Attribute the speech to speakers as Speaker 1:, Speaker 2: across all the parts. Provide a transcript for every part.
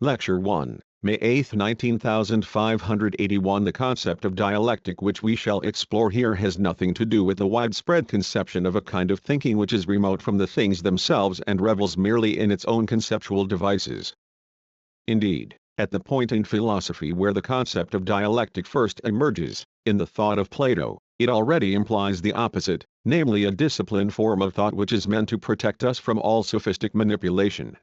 Speaker 1: Lecture 1, May 8, 19581. The concept of dialectic which we shall explore here has nothing to do with the widespread conception of a kind of thinking which is remote from the things themselves and revels merely in its own conceptual devices. Indeed, at the point in philosophy where the concept of dialectic first emerges, in the thought of Plato, it already implies the opposite, namely a disciplined form of thought which is meant to protect us from all sophistic manipulation.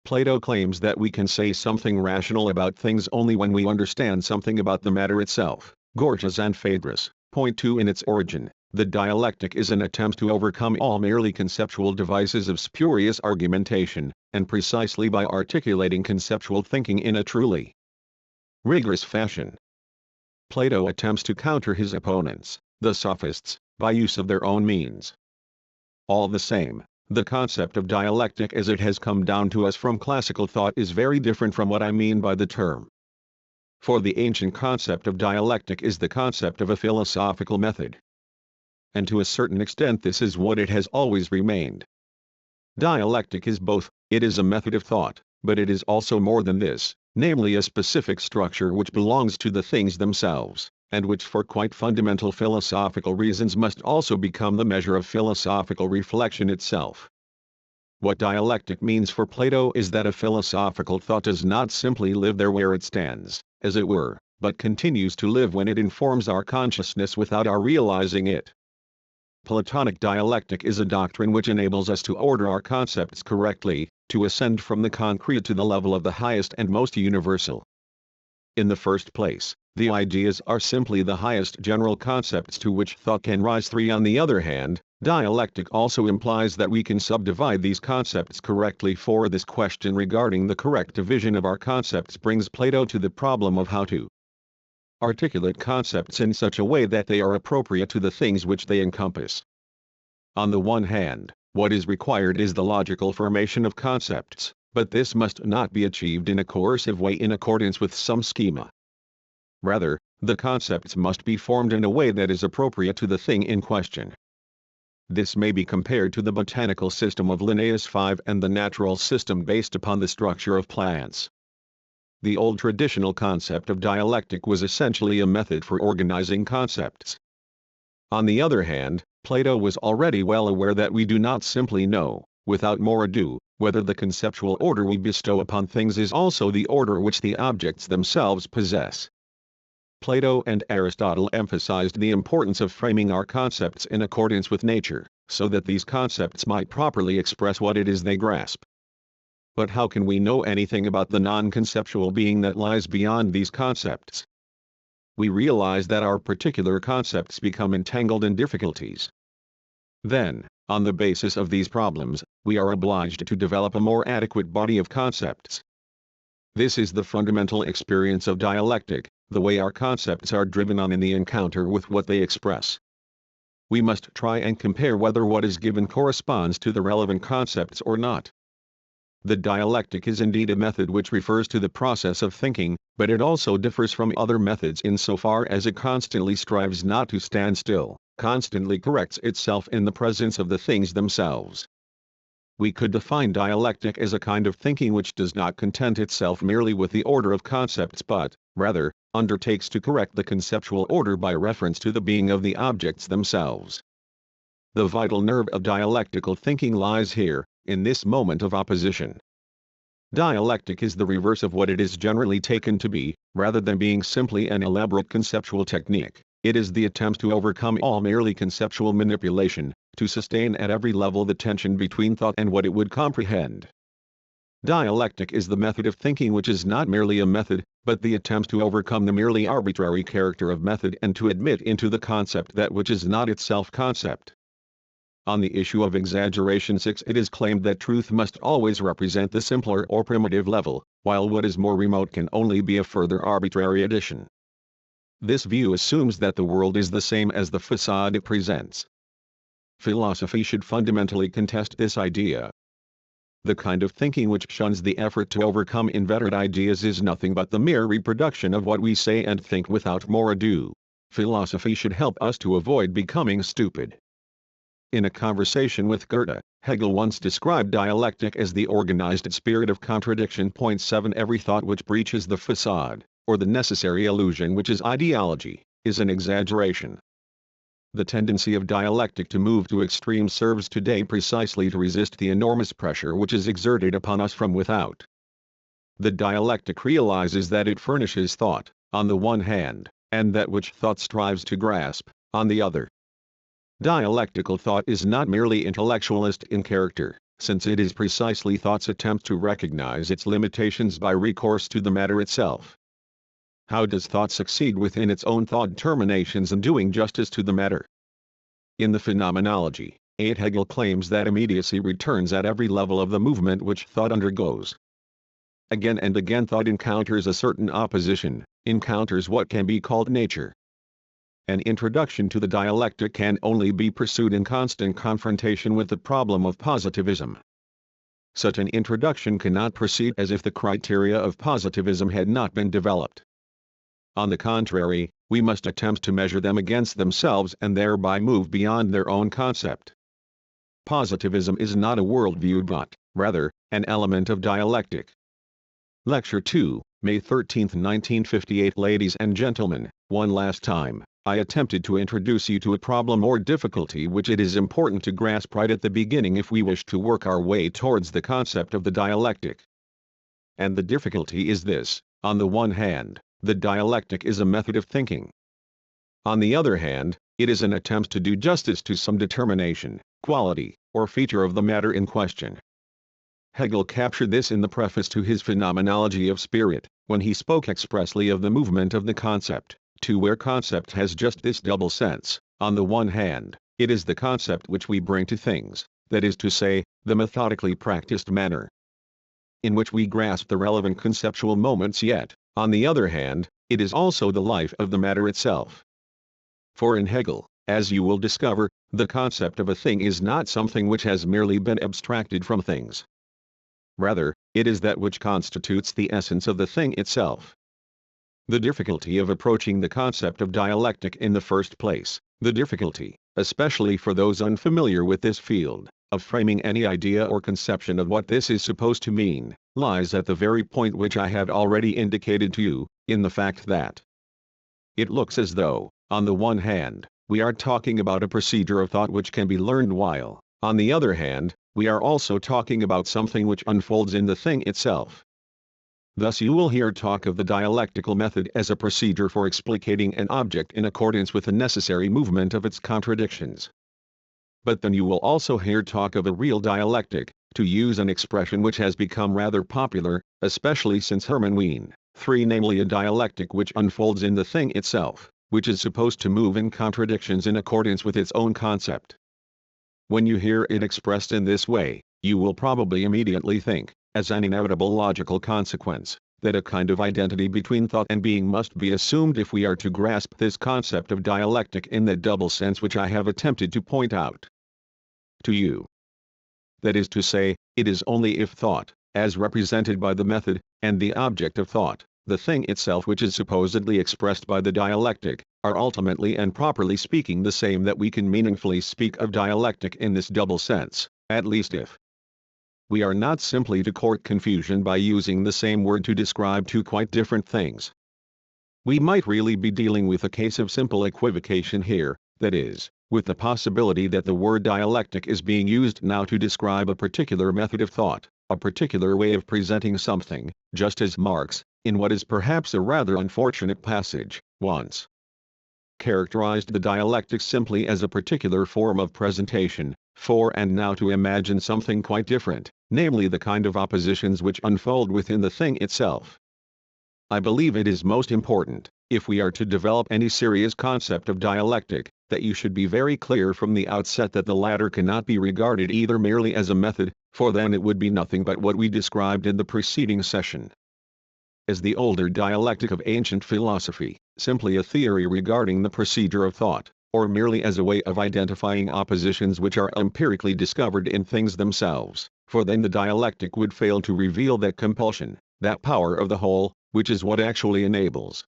Speaker 1: Plato claims that we can say something rational about things only when we understand something about the matter itself. Gorgias and Phaedrus. Point 2. In its origin, the dialectic is an attempt to overcome all merely conceptual devices of spurious argumentation, and precisely by articulating conceptual thinking in a truly rigorous fashion. Plato attempts to counter his opponents, the sophists, by use of their own means. All the same, the concept of dialectic as it has come down to us from classical thought is very different from what I mean by the term. For the ancient concept of dialectic is the concept of a philosophical method. And to a certain extent this is what it has always remained. Dialectic is both, it is a method of thought, but it is also more than this, namely a specific structure which belongs to the things themselves, and which for quite fundamental philosophical reasons must also become the measure of philosophical reflection itself. What dialectic means for Plato is that a philosophical thought does not simply live there where it stands, as it were, but continues to live when it informs our consciousness without our realizing it. Platonic dialectic is a doctrine which enables us to order our concepts correctly, to ascend from the concrete to the level of the highest and most universal. In the first place, the ideas are simply the highest general concepts to which thought can rise. 3. On the other hand, dialectic also implies that we can subdivide these concepts correctly. 4. This question regarding the correct division of our concepts brings Plato to the problem of how to articulate concepts in such a way that they are appropriate to the things which they encompass. On the one hand, what is required is the logical formation of concepts, but this must not be achieved in a coercive way in accordance with some schema. Rather, the concepts must be formed in a way that is appropriate to the thing in question. This may be compared to the botanical system of Linnaeus 5 and the natural system based upon the structure of plants. The old traditional concept of dialectic was essentially a method for organizing concepts. On the other hand, Plato was already well aware that we do not simply know, without more ado, whether the conceptual order we bestow upon things is also the order which the objects themselves possess. Plato and Aristotle emphasized the importance of framing our concepts in accordance with nature, so that these concepts might properly express what it is they grasp. But how can we know anything about the non-conceptual being that lies beyond these concepts? We realize that our particular concepts become entangled in difficulties. Then, on the basis of these problems, we are obliged to develop a more adequate body of concepts. This is the fundamental experience of dialectic, the way our concepts are driven on in the encounter with what they express. We must try and compare whether what is given corresponds to the relevant concepts or not. The dialectic is indeed a method which refers to the process of thinking, but it also differs from other methods insofar as it constantly strives not to stand still, constantly corrects itself in the presence of the things themselves. We could define dialectic as a kind of thinking which does not content itself merely with the order of concepts but, rather, undertakes to correct the conceptual order by reference to the being of the objects themselves. The vital nerve of dialectical thinking lies here, in this moment of opposition. Dialectic is the reverse of what it is generally taken to be. Rather than being simply an elaborate conceptual technique, it is the attempt to overcome all merely conceptual manipulation, to sustain at every level the tension between thought and what it would comprehend. Dialectic is the method of thinking which is not merely a method, but the attempt to overcome the merely arbitrary character of method and to admit into the concept that which is not itself concept. On the issue of exaggeration 6, it is claimed that truth must always represent the simpler or primitive level, while what is more remote can only be a further arbitrary addition. This view assumes that the world is the same as the facade it presents. Philosophy should fundamentally contest this idea. The kind of thinking which shuns the effort to overcome inveterate ideas is nothing but the mere reproduction of what we say and think without more ado. Philosophy should help us to avoid becoming stupid. In a conversation with Goethe, Hegel once described dialectic as the organized spirit of contradiction. 7 Every thought which breaches the facade, or the necessary illusion which is ideology, is an exaggeration. The tendency of dialectic to move to extremes serves today precisely to resist the enormous pressure which is exerted upon us from without. The dialectic realizes that it furnishes thought, on the one hand, and that which thought strives to grasp, on the other. Dialectical thought is not merely intellectualist in character, since it is precisely thought's attempt to recognize its limitations by recourse to the matter itself. How does thought succeed within its own thought determinations in doing justice to the matter? In the Phenomenology, Hegel claims that immediacy returns at every level of the movement which thought undergoes. Again and again thought encounters a certain opposition, encounters what can be called nature. An introduction to the dialectic can only be pursued in constant confrontation with the problem of positivism. Such an introduction cannot proceed as if the criteria of positivism had not been developed. On the contrary, we must attempt to measure them against themselves and thereby move beyond their own concept. Positivism is not a worldview but, rather, an element of dialectic. Lecture 2, May 13, 1958. Ladies and gentlemen, one last time, I attempted to introduce you to a problem or difficulty which it is important to grasp right at the beginning if we wish to work our way towards the concept of the dialectic. And the difficulty is this: on the one hand, the dialectic is a method of thinking. On the other hand, it is an attempt to do justice to some determination, quality, or feature of the matter in question. Hegel captured this in the preface to his Phenomenology of Spirit, when he spoke expressly of the movement of the concept, to where concept has just this double sense. On the one hand, it is the concept which we bring to things, that is to say, the methodically practiced manner in which we grasp the relevant conceptual moments, yet, on the other hand, it is also the life of the matter itself. For in Hegel, as you will discover, the concept of a thing is not something which has merely been abstracted from things. Rather, it is that which constitutes the essence of the thing itself. The difficulty of approaching the concept of dialectic in the first place, the difficulty, especially for those unfamiliar with this field, of framing any idea or conception of what this is supposed to mean, lies at the very point which I have already indicated to you, in the fact that it looks as though, on the one hand, we are talking about a procedure of thought which can be learned while, on the other hand, we are also talking about something which unfolds in the thing itself. Thus you will hear talk of the dialectical method as a procedure for explicating an object in accordance with the necessary movement of its contradictions. But then you will also hear talk of a real dialectic, to use an expression which has become rather popular, especially since Hermann Wien, namely a dialectic which unfolds in the thing itself, which is supposed to move in contradictions in accordance with its own concept. When you hear it expressed in this way, you will probably immediately think, as an inevitable logical consequence, that a kind of identity between thought and being must be assumed if we are to grasp this concept of dialectic in the double sense which I have attempted to point out to you. That is to say, it is only if thought, as represented by the method, and the object of thought, the thing itself which is supposedly expressed by the dialectic, are ultimately and properly speaking the same that we can meaningfully speak of dialectic in this double sense, at least if we are not simply to court confusion by using the same word to describe two quite different things. We might really be dealing with a case of simple equivocation here, that is, with the possibility that the word dialectic is being used now to describe a particular method of thought, a particular way of presenting something, just as Marx, in what is perhaps a rather unfortunate passage, once characterized the dialectic simply as a particular form of presentation, and now to imagine something quite different, namely the kind of oppositions which unfold within the thing itself. I believe it is most important, if we are to develop any serious concept of dialectic, that you should be very clear from the outset that the latter cannot be regarded either merely as a method, for then it would be nothing but what we described in the preceding session as the older dialectic of ancient philosophy, simply a theory regarding the procedure of thought, or merely as a way of identifying oppositions which are empirically discovered in things themselves, for then the dialectic would fail to reveal that compulsion, that power of the whole, which is what actually enables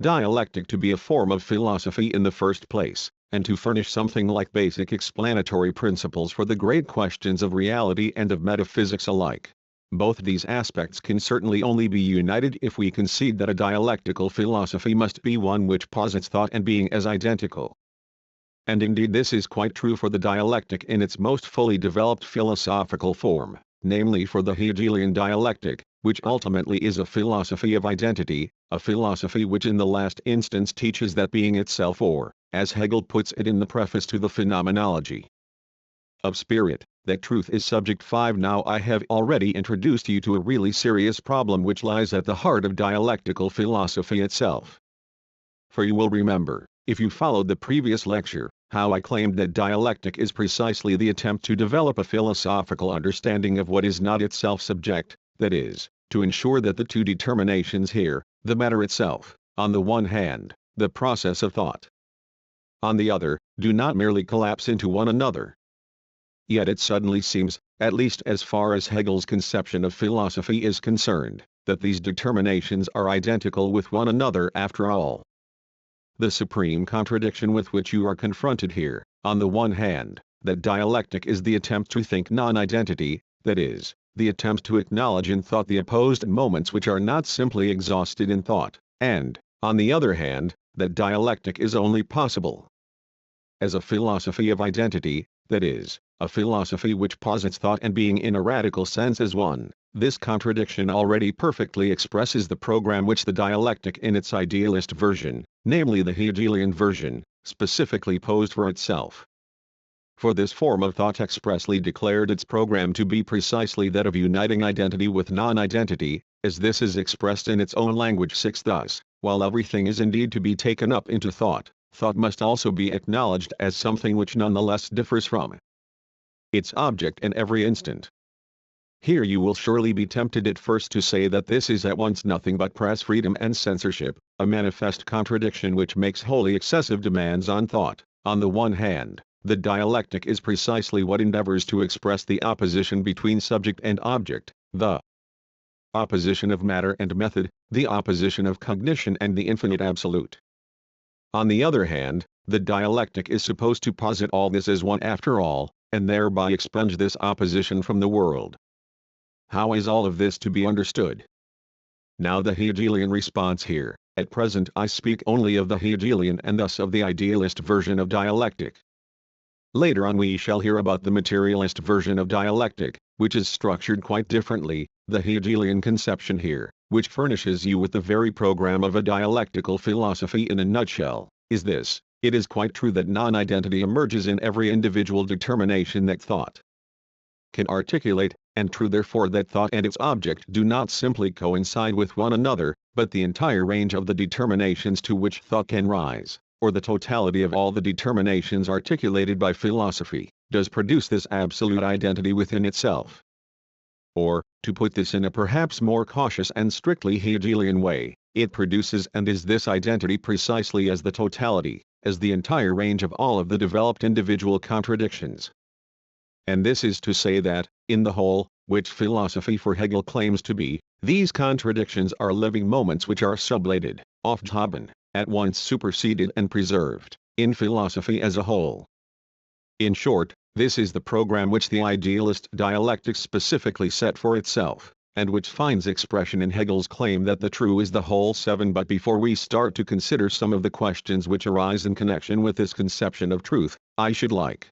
Speaker 1: dialectic to be a form of philosophy in the first place, and to furnish something like basic explanatory principles for the great questions of reality and of metaphysics alike. Both these aspects can certainly only be united if we concede that a dialectical philosophy must be one which posits thought and being as identical. And indeed this is quite true for the dialectic in its most fully developed philosophical form, namely for the Hegelian dialectic, which ultimately is a philosophy of identity, a philosophy which in the last instance teaches that being itself, or, as Hegel puts it in the preface to the Phenomenology of Spirit, that truth is subject 5. Now I have already introduced you to a really serious problem which lies at the heart of dialectical philosophy itself. For you will remember, if you followed the previous lecture, how I claimed that dialectic is precisely the attempt to develop a philosophical understanding of what is not itself subject, that is, to ensure that the two determinations here, the matter itself, on the one hand, the process of thought, on the other, do not merely collapse into one another. Yet it suddenly seems, at least as far as Hegel's conception of philosophy is concerned, that these determinations are identical with one another after all. The supreme contradiction with which you are confronted here, on the one hand, that dialectic is the attempt to think non-identity, that is, the attempt to acknowledge in thought the opposed moments which are not simply exhausted in thought, and, on the other hand, that dialectic is only possible as a philosophy of identity, that is, a philosophy which posits thought and being in a radical sense as one. This contradiction already perfectly expresses the program which the dialectic in its idealist version, namely the Hegelian version, specifically posed for itself. For this form of thought expressly declared its program to be precisely that of uniting identity with non-identity, as this is expressed in its own language 6. Thus, while everything is indeed to be taken up into thought, thought must also be acknowledged as something which nonetheless differs from its object in every instant. Here you will surely be tempted at first to say that this is at once nothing but press freedom and censorship, a manifest contradiction which makes wholly excessive demands on thought. On the one hand, the dialectic is precisely what endeavors to express the opposition between subject and object, the opposition of matter and method, the opposition of cognition and the infinite absolute. On the other hand, the dialectic is supposed to posit all this as one after all, and thereby expunge this opposition from the world. How is all of this to be understood? Now the Hegelian response here. At present I speak only of the Hegelian and thus of the idealist version of dialectic. Later on we shall hear about the materialist version of dialectic, which is structured quite differently. The Hegelian conception here, which furnishes you with the very program of a dialectical philosophy in a nutshell, is this: it is quite true that non-identity emerges in every individual determination that thought can articulate, and true therefore that thought and its object do not simply coincide with one another, but the entire range of the determinations to which thought can rise, or the totality of all the determinations articulated by philosophy, does produce this absolute identity within itself. Or, to put this in a perhaps more cautious and strictly Hegelian way, it produces and is this identity precisely as the totality, as the entire range of all of the developed individual contradictions. And this is to say that, in the whole, which philosophy for Hegel claims to be, these contradictions are living moments which are sublated, aufgehoben, at once superseded and preserved, in philosophy as a whole. In short, this is the program which the idealist dialectics specifically set for itself, and which finds expression in Hegel's claim that the true is the whole 7. But before we start to consider some of the questions which arise in connection with this conception of truth, I should like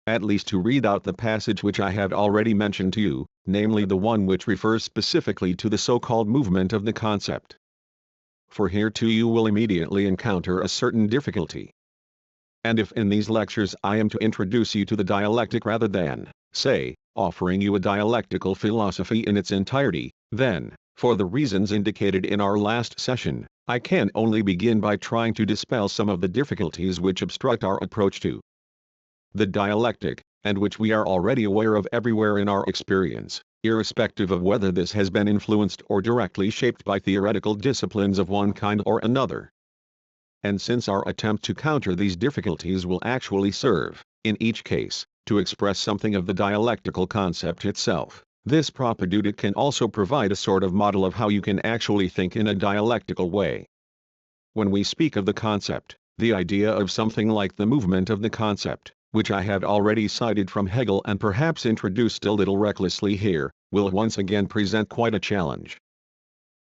Speaker 1: at least to read out the passage which I have already mentioned to you, namely the one which refers specifically to the so-called movement of the concept. For here too you will immediately encounter a certain difficulty. And if in these lectures I am to introduce you to the dialectic rather than, say, offering you a dialectical philosophy in its entirety, then, for the reasons indicated in our last session, I can only begin by trying to dispel some of the difficulties which obstruct our approach to the dialectic, and which we are already aware of everywhere in our experience, irrespective of whether this has been influenced or directly shaped by theoretical disciplines of one kind or another. And since our attempt to counter these difficulties will actually serve, in each case, to express something of the dialectical concept itself, this propaedeutic can also provide a sort of model of how you can actually think in a dialectical way. When we speak of the concept, the idea of something like the movement of the concept, which I have already cited from Hegel and perhaps introduced a little recklessly here, will once again present quite a challenge.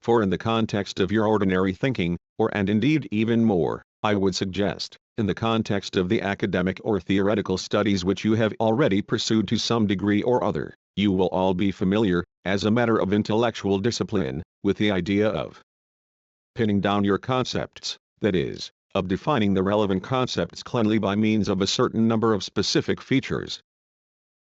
Speaker 1: For in the context of your ordinary thinking, and indeed even more, I would suggest, in the context of the academic or theoretical studies which you have already pursued to some degree or other, you will all be familiar, as a matter of intellectual discipline, with the idea of pinning down your concepts, that is, of defining the relevant concepts cleanly by means of a certain number of specific features.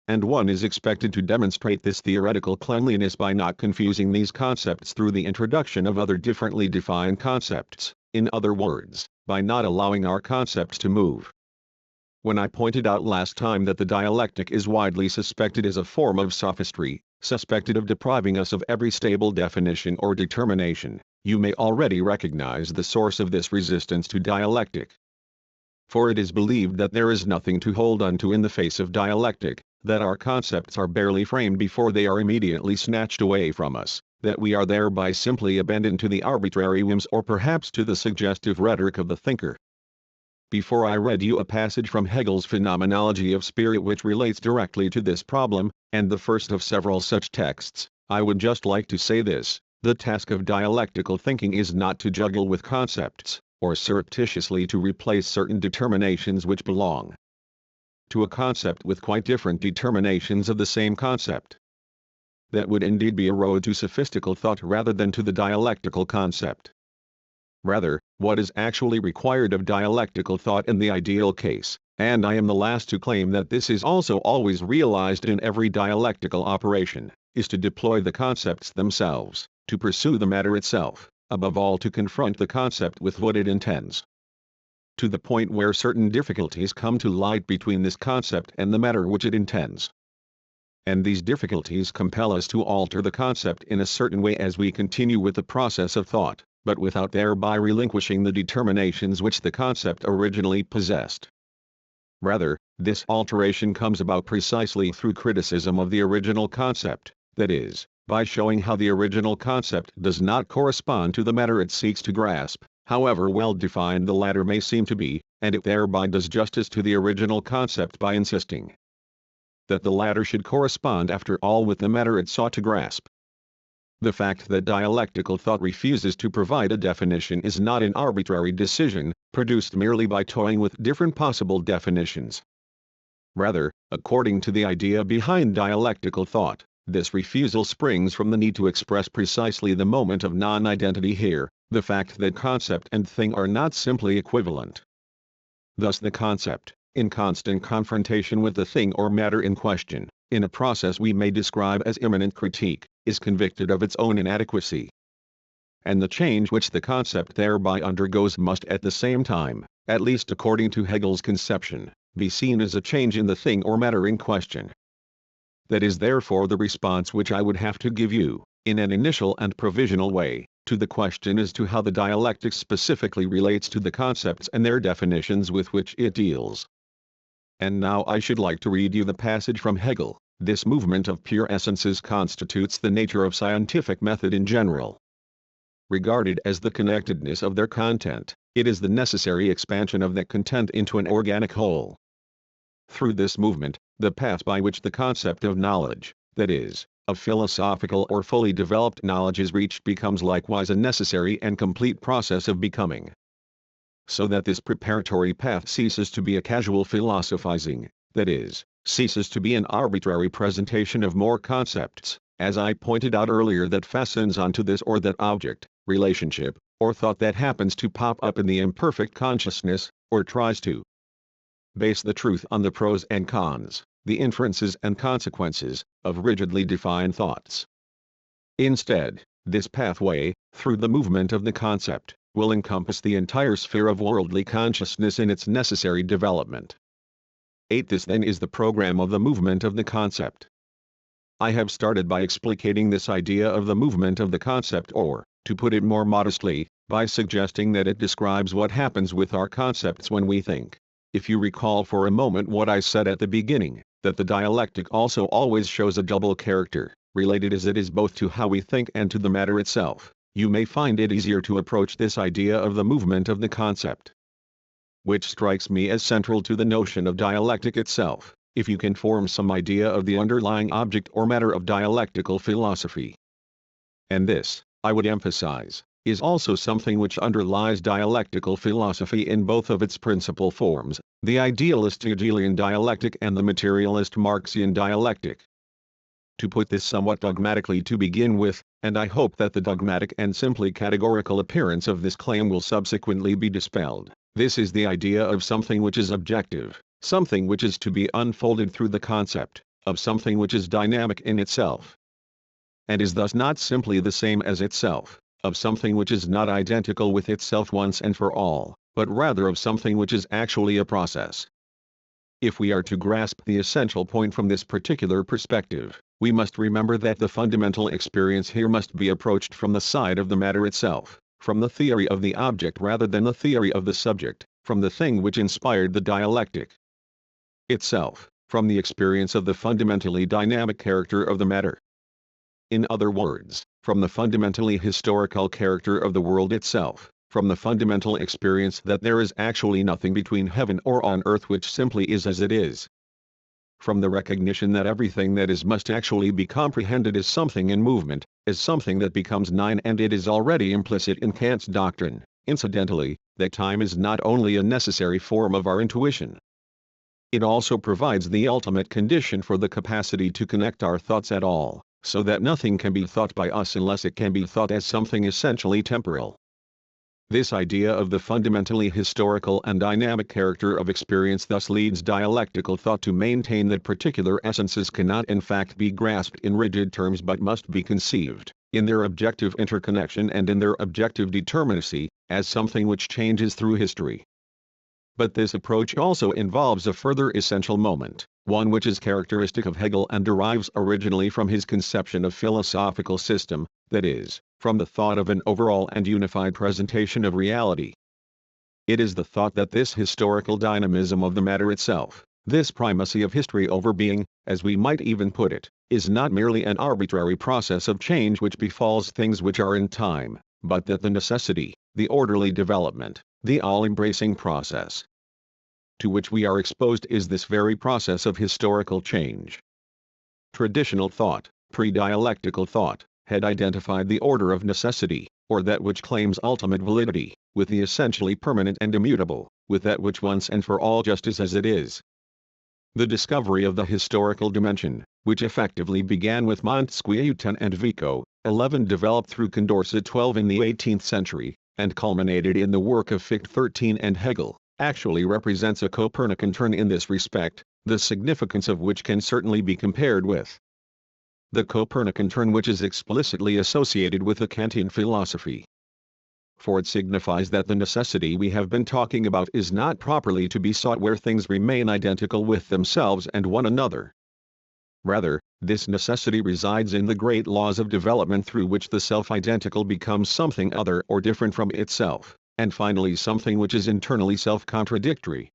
Speaker 1: And one is expected to demonstrate this theoretical cleanliness by not confusing these concepts through the introduction of other differently defined concepts, in other words, by not allowing our concepts to move. When I pointed out last time that the dialectic is widely suspected as a form of sophistry, suspected of depriving us of every stable definition or determination, you may already recognize the source of this resistance to dialectic. For it is believed that there is nothing to hold on to in the face of dialectic, that our concepts are barely framed before they are immediately snatched away from us, that we are thereby simply abandoned to the arbitrary whims or perhaps to the suggestive rhetoric of the thinker. Before I read you a passage from Hegel's Phenomenology of Spirit which relates directly to this problem, and the first of several such texts, I would just like to say this: the task of dialectical thinking is not to juggle with concepts, or surreptitiously to replace certain determinations which belong to a concept with quite different determinations of the same concept. That would indeed be a road to sophistical thought rather than to the dialectical concept. Rather, what is actually required of dialectical thought in the ideal case, and I am the last to claim that this is also always realized in every dialectical operation, is to deploy the concepts themselves, to pursue the matter itself, above all to confront the concept with what it intends. To the point where certain difficulties come to light between this concept and the matter which it intends. And these difficulties compel us to alter the concept in a certain way as we continue with the process of thought, but without thereby relinquishing the determinations which the concept originally possessed. Rather, this alteration comes about precisely through criticism of the original concept, that is, by showing how the original concept does not correspond to the matter it seeks to grasp, however well defined the latter may seem to be, and it thereby does justice to the original concept by insisting that the latter should correspond after all with the matter it sought to grasp. The fact that dialectical thought refuses to provide a definition is not an arbitrary decision, produced merely by toying with different possible definitions. Rather, according to the idea behind dialectical thought, this refusal springs from the need to express precisely the moment of non-identity here, the fact that concept and thing are not simply equivalent. Thus the concept, in constant confrontation with the thing or matter in question, in a process we may describe as immanent critique, is convicted of its own inadequacy. And the change which the concept thereby undergoes must at the same time, at least according to Hegel's conception, be seen as a change in the thing or matter in question. That is therefore the response which I would have to give you, in an initial and provisional way, to the question as to how the dialectic specifically relates to the concepts and their definitions with which it deals. And now I should like to read you the passage from Hegel. This movement of pure essences constitutes the nature of scientific method in general. Regarded as the connectedness of their content, it is the necessary expansion of that content into an organic whole. Through this movement, the path by which the concept of knowledge, that is, of philosophical or fully developed knowledge is reached becomes likewise a necessary and complete process of becoming. So that this preparatory path ceases to be a casual philosophizing, that is, ceases to be an arbitrary presentation of more concepts, as I pointed out earlier, that fastens onto this or that object, relationship, or thought that happens to pop up in the imperfect consciousness, or tries to base the truth on the pros and cons, the inferences and consequences, of rigidly defined thoughts. Instead, this pathway, through the movement of the concept, will encompass the entire sphere of worldly consciousness in its necessary development. 8. This then is the program of the movement of the concept. I have started by explicating this idea of the movement of the concept, or, to put it more modestly, by suggesting that it describes what happens with our concepts when we think. If you recall for a moment what I said at the beginning, that the dialectic also always shows a double character, related as it is both to how we think and to the matter itself, you may find it easier to approach this idea of the movement of the concept. which strikes me as central to the notion of dialectic itself, if you can form some idea of the underlying object or matter of dialectical philosophy. And this, I would emphasize, is also something which underlies dialectical philosophy in both of its principal forms, the idealist Hegelian dialectic and the materialist Marxian dialectic. To put this somewhat dogmatically to begin with, and I hope that the dogmatic and simply categorical appearance of this claim will subsequently be dispelled, this is the idea of something which is objective, something which is to be unfolded through the concept of something which is dynamic in itself, and is thus not simply the same as itself, of something which is not identical with itself once and for all, but rather of something which is actually a process. If we are to grasp the essential point from this particular perspective, we must remember that the fundamental experience here must be approached from the side of the matter itself, from the theory of the object rather than the theory of the subject, from the thing which inspired the dialectic itself, from the experience of the fundamentally dynamic character of the matter. In other words, from the fundamentally historical character of the world itself, from the fundamental experience that there is actually nothing between heaven or on earth which simply is as it is. From the recognition that everything that is must actually be comprehended as something in movement, as something that becomes nine, and it is already implicit in Kant's doctrine, incidentally, that time is not only a necessary form of our intuition. It also provides the ultimate condition for the capacity to connect our thoughts at all, so that nothing can be thought by us unless it can be thought as something essentially temporal. This idea of the fundamentally historical and dynamic character of experience thus leads dialectical thought to maintain that particular essences cannot in fact be grasped in rigid terms but must be conceived, in their objective interconnection and in their objective determinacy, as something which changes through history. But this approach also involves a further essential moment, one which is characteristic of Hegel and derives originally from his conception of philosophical system, that is, from the thought of an overall and unified presentation of reality. It is the thought that this historical dynamism of the matter itself, this primacy of history over being, as we might even put it, is not merely an arbitrary process of change which befalls things which are in time, but that the necessity, the orderly development, the all-embracing process to which we are exposed is this very process of historical change. Traditional thought, pre-dialectical thought, had identified the order of necessity, or that which claims ultimate validity, with the essentially permanent and immutable, with that which once and for all just is as it is. The discovery of the historical dimension, which effectively began with Montesquieu 10 and Vico 11, developed through Condorcet 12 in the 18th century, and culminated in the work of Fichte 13 and Hegel, actually represents a Copernican turn in this respect, the significance of which can certainly be compared with the Copernican turn which is explicitly associated with the Kantian philosophy. For it signifies that the necessity we have been talking about is not properly to be sought where things remain identical with themselves and one another. Rather, this necessity resides in the great laws of development through which the self-identical becomes something other or different from itself, and finally something which is internally self-contradictory.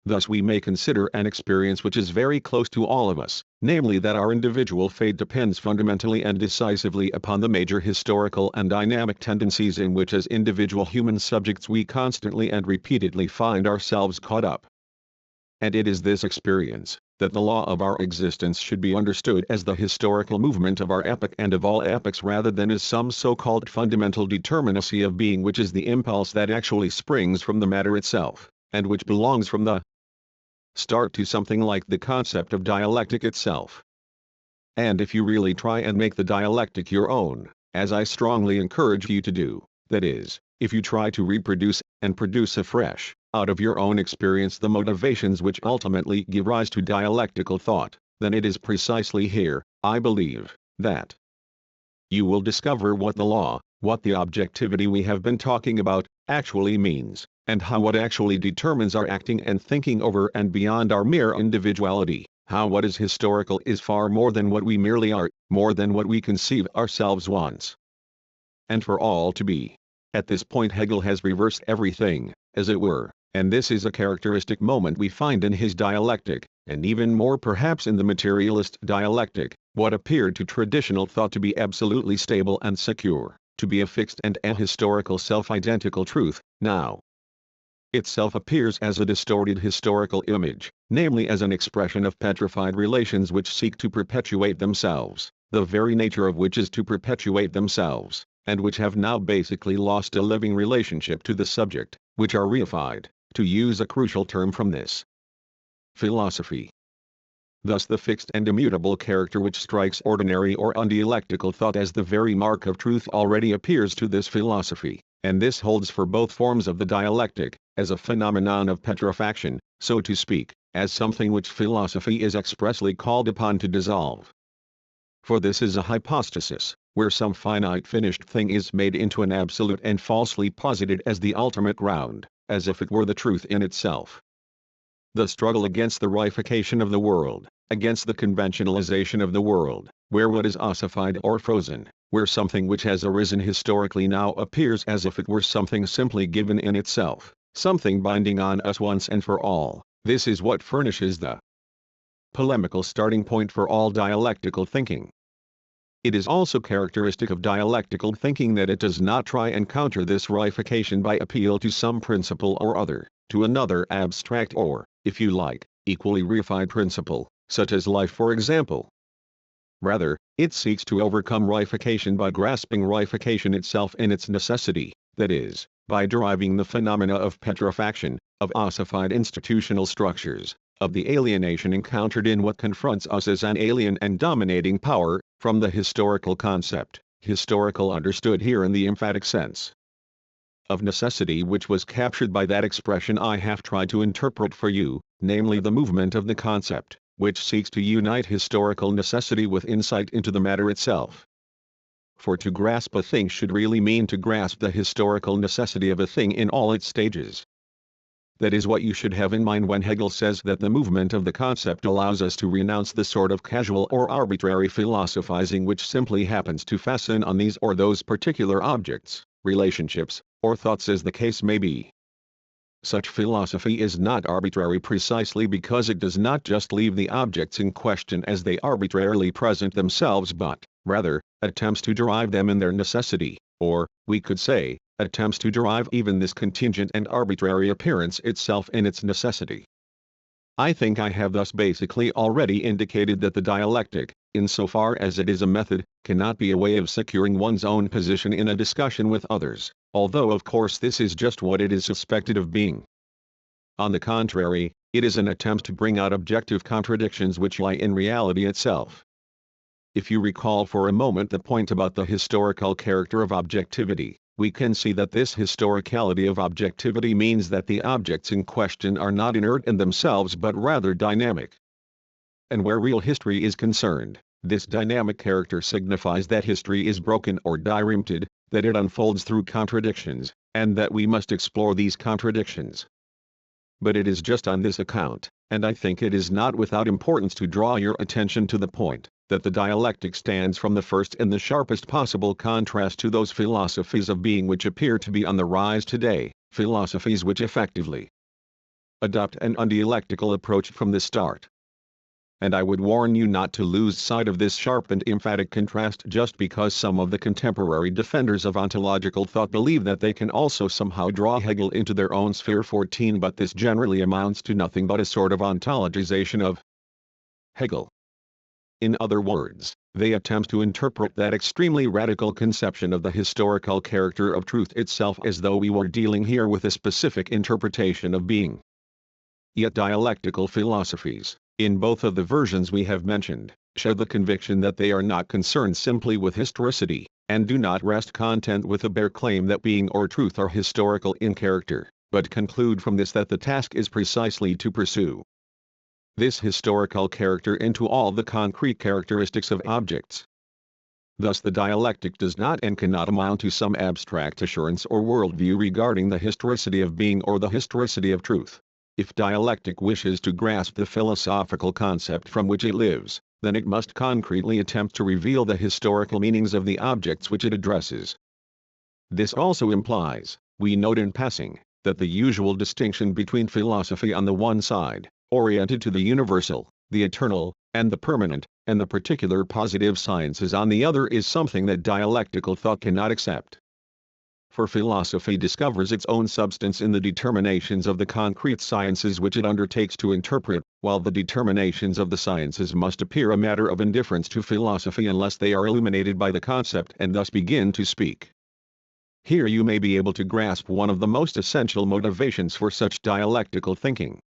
Speaker 1: Thus we may consider an experience which is very close to all of us, namely that our individual fate depends fundamentally and decisively upon the major historical and dynamic tendencies in which as individual human subjects we constantly and repeatedly find ourselves caught up. And it is this experience, that the law of our existence should be understood as the historical movement of our epoch and of all epochs rather than as some so-called fundamental determinacy of being which is the impulse that actually springs from the matter itself, and which belongs from the start to something like the concept of dialectic itself. And if you really try and make the dialectic your own, as I strongly encourage you to do, that is, if you try to reproduce and produce afresh, out of your own experience the motivations which ultimately give rise to dialectical thought, then it is precisely here, I believe, that you will discover what the law, what the objectivity we have been talking about, actually means, and how what actually determines our acting and thinking over and beyond our mere individuality, how what is historical is far more than what we merely are, more than what we conceive ourselves once and for all to be. At this point Hegel has reversed everything, as it were, and this is a characteristic moment we find in his dialectic, and even more perhaps in the materialist dialectic, what appeared to traditional thought to be absolutely stable and secure, to be a fixed and ahistorical self-identical truth, now itself appears as a distorted historical image, namely as an expression of petrified relations which seek to perpetuate themselves, the very nature of which is to perpetuate themselves, and which have now basically lost a living relationship to the subject, which are reified, to use a crucial term from this philosophy. Thus the fixed and immutable character which strikes ordinary or undialectical thought as the very mark of truth already appears to this philosophy, and this holds for both forms of the dialectic, as a phenomenon of petrifaction, so to speak, as something which philosophy is expressly called upon to dissolve. For this is a hypostasis, where some finite finished thing is made into an absolute and falsely posited as the ultimate ground, as if it were the truth in itself. The struggle against the reification of the world, against the conventionalization of the world, where what is ossified or frozen, where something which has arisen historically now appears as if it were something simply given in itself, something binding on us once and for all, this is what furnishes the polemical starting point for all dialectical thinking. It is also characteristic of dialectical thinking that it does not try and counter this reification by appeal to some principle or other, to another abstract or, if you like, equally reified principle, such as life for example. Rather, it seeks to overcome reification by grasping reification itself in its necessity, that is, by deriving the phenomena of petrifaction, of ossified institutional structures, of the alienation encountered in what confronts us as an alien and dominating power, from the historical concept, historical understood here in the emphatic sense of necessity which was captured by that expression I have tried to interpret for you, namely the movement of the concept, which seeks to unite historical necessity with insight into the matter itself. For to grasp a thing should really mean to grasp the historical necessity of a thing in all its stages. That is what you should have in mind when Hegel says that the movement of the concept allows us to renounce the sort of casual or arbitrary philosophizing which simply happens to fasten on these or those particular objects, relationships, or thoughts as the case may be. Such philosophy is not arbitrary precisely because it does not just leave the objects in question as they arbitrarily present themselves but, rather, attempts to derive them in their necessity, or, we could say, attempts to derive even this contingent and arbitrary appearance itself in its necessity. I think I have thus basically already indicated that the dialectic, insofar as it is a method, cannot be a way of securing one's own position in a discussion with others, although of course this is just what it is suspected of being. On the contrary, it is an attempt to bring out objective contradictions which lie in reality itself. If you recall for a moment the point about the historical character of objectivity, we can see that this historicality of objectivity means that the objects in question are not inert in themselves but rather dynamic. And where real history is concerned, this dynamic character signifies that history is broken or dirempted, that it unfolds through contradictions, and that we must explore these contradictions. But it is just on this account, and I think it is not without importance to draw your attention to the point, that the dialectic stands from the first in the sharpest possible contrast to those philosophies of being which appear to be on the rise today, philosophies which effectively adopt an undialectical approach from the start. And I would warn you not to lose sight of this sharp and emphatic contrast just because some of the contemporary defenders of ontological thought believe that they can also somehow draw Hegel into their own sphere 14, but this generally amounts to nothing but a sort of ontologization of Hegel. In other words, they attempt to interpret that extremely radical conception of the historical character of truth itself as though we were dealing here with a specific interpretation of being. Yet dialectical philosophies, in both of the versions we have mentioned, show the conviction that they are not concerned simply with historicity, and do not rest content with a bare claim that being or truth are historical in character, but conclude from this that the task is precisely to pursue this historical character into all the concrete characteristics of objects. Thus the dialectic does not and cannot amount to some abstract assurance or worldview regarding the historicity of being or the historicity of truth. If dialectic wishes to grasp the philosophical concept from which it lives, then it must concretely attempt to reveal the historical meanings of the objects which it addresses. This also implies, we note in passing, that the usual distinction between philosophy on the one side, oriented to the universal, the eternal, and the permanent, and the particular positive sciences on the other is something that dialectical thought cannot accept. for philosophy discovers its own substance in the determinations of the concrete sciences which it undertakes to interpret, while the determinations of the sciences must appear a matter of indifference to philosophy unless they are illuminated by the concept and thus begin to speak. Here you may be able to grasp one of the most essential motivations for such dialectical thinking.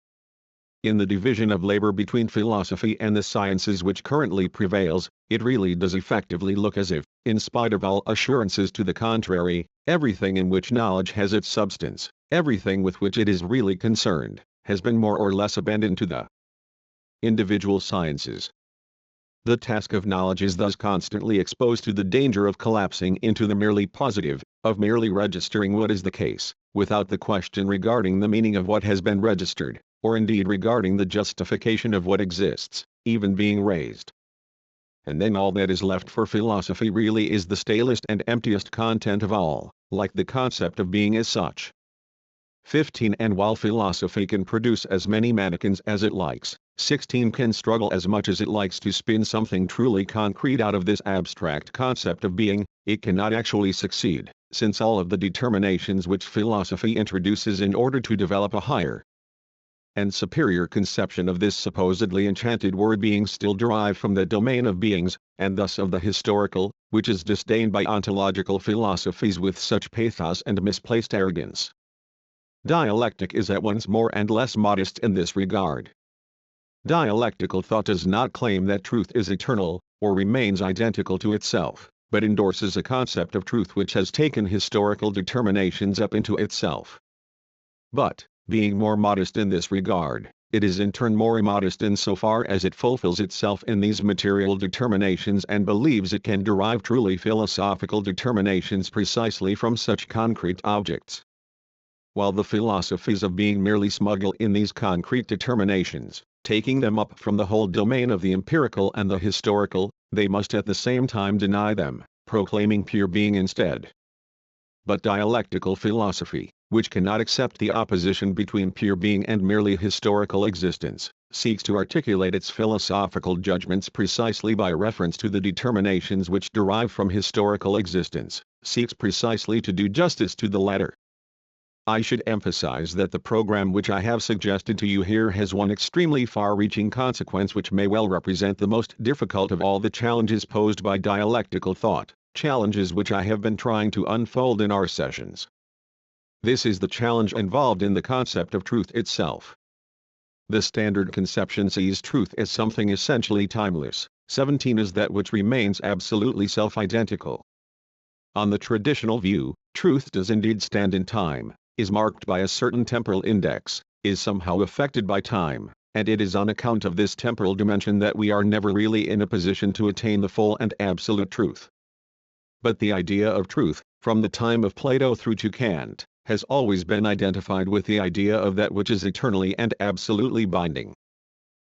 Speaker 1: In the division of labor between philosophy and the sciences which currently prevails, it really does effectively look as if, in spite of all assurances to the contrary, everything in which knowledge has its substance, everything with which it is really concerned, has been more or less abandoned to the individual sciences. The task of knowledge is thus constantly exposed to the danger of collapsing into the merely positive, of merely registering what is the case, without the question regarding the meaning of what has been registered, or indeed regarding the justification of what exists, even being raised. And then all that is left for philosophy really is the stalest and emptiest content of all, like the concept of being as such. 15. And while philosophy can produce as many mannequins as it likes, 16 can struggle as much as it likes to spin something truly concrete out of this abstract concept of being, it cannot actually succeed, since all of the determinations which philosophy introduces in order to develop a higher and superior conception of this supposedly enchanted word being still derive from the domain of beings, and thus of the historical, which is disdained by ontological philosophies with such pathos and misplaced arrogance. Dialectic is at once more and less modest in this regard. Dialectical thought does not claim that truth is eternal, or remains identical to itself, but endorses a concept of truth which has taken historical determinations up into itself. But, being more modest in this regard, it is in turn more immodest insofar as it fulfills itself in these material determinations and believes it can derive truly philosophical determinations precisely from such concrete objects. While the philosophies of being merely smuggle in these concrete determinations, taking them up from the whole domain of the empirical and the historical, they must at the same time deny them, proclaiming pure being instead. But dialectical philosophy, which cannot accept the opposition between pure being and merely historical existence, seeks to articulate its philosophical judgments precisely by reference to the determinations which derive from historical existence, seeks precisely to do justice to the latter. I should emphasize that the program which I have suggested to you here has one extremely far-reaching consequence which may well represent the most difficult of all the challenges posed by dialectical thought, challenges which I have been trying to unfold in our sessions. This is the challenge involved in the concept of truth itself. The standard conception sees truth as something essentially timeless. 17 is that which remains absolutely self-identical. On the traditional view, truth does indeed stand in time, is marked by a certain temporal index, is somehow affected by time, and it is on account of this temporal dimension that we are never really in a position to attain the full and absolute truth. But the idea of truth, from the time of Plato through to Kant, has always been identified with the idea of that which is eternally and absolutely binding.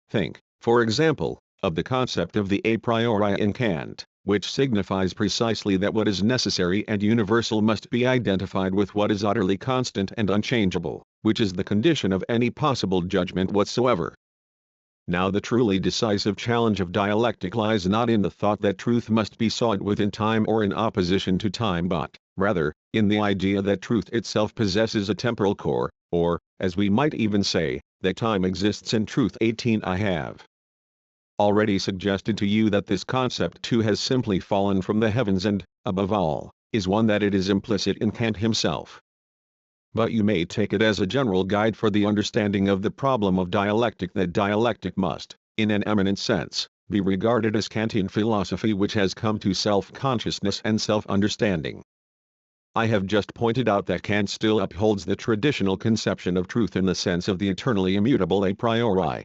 Speaker 1: Think, for example, of the concept of the a priori in Kant, which signifies precisely that what is necessary and universal must be identified with what is utterly constant and unchangeable, which is the condition of any possible judgment whatsoever. Now the truly decisive challenge of dialectic lies not in the thought that truth must be sought within time or in opposition to time but, rather, in the idea that truth itself possesses a temporal core, or, as we might even say, that time exists in truth. 18 I have already suggested to you that this concept too has simply fallen from the heavens and, above all, is one that it is implicit in Kant himself. But you may take it as a general guide for the understanding of the problem of dialectic that dialectic must, in an eminent sense, be regarded as Kantian philosophy which has come to self-consciousness and self-understanding. I have just pointed out that Kant still upholds the traditional conception of truth in the sense of the eternally immutable a priori.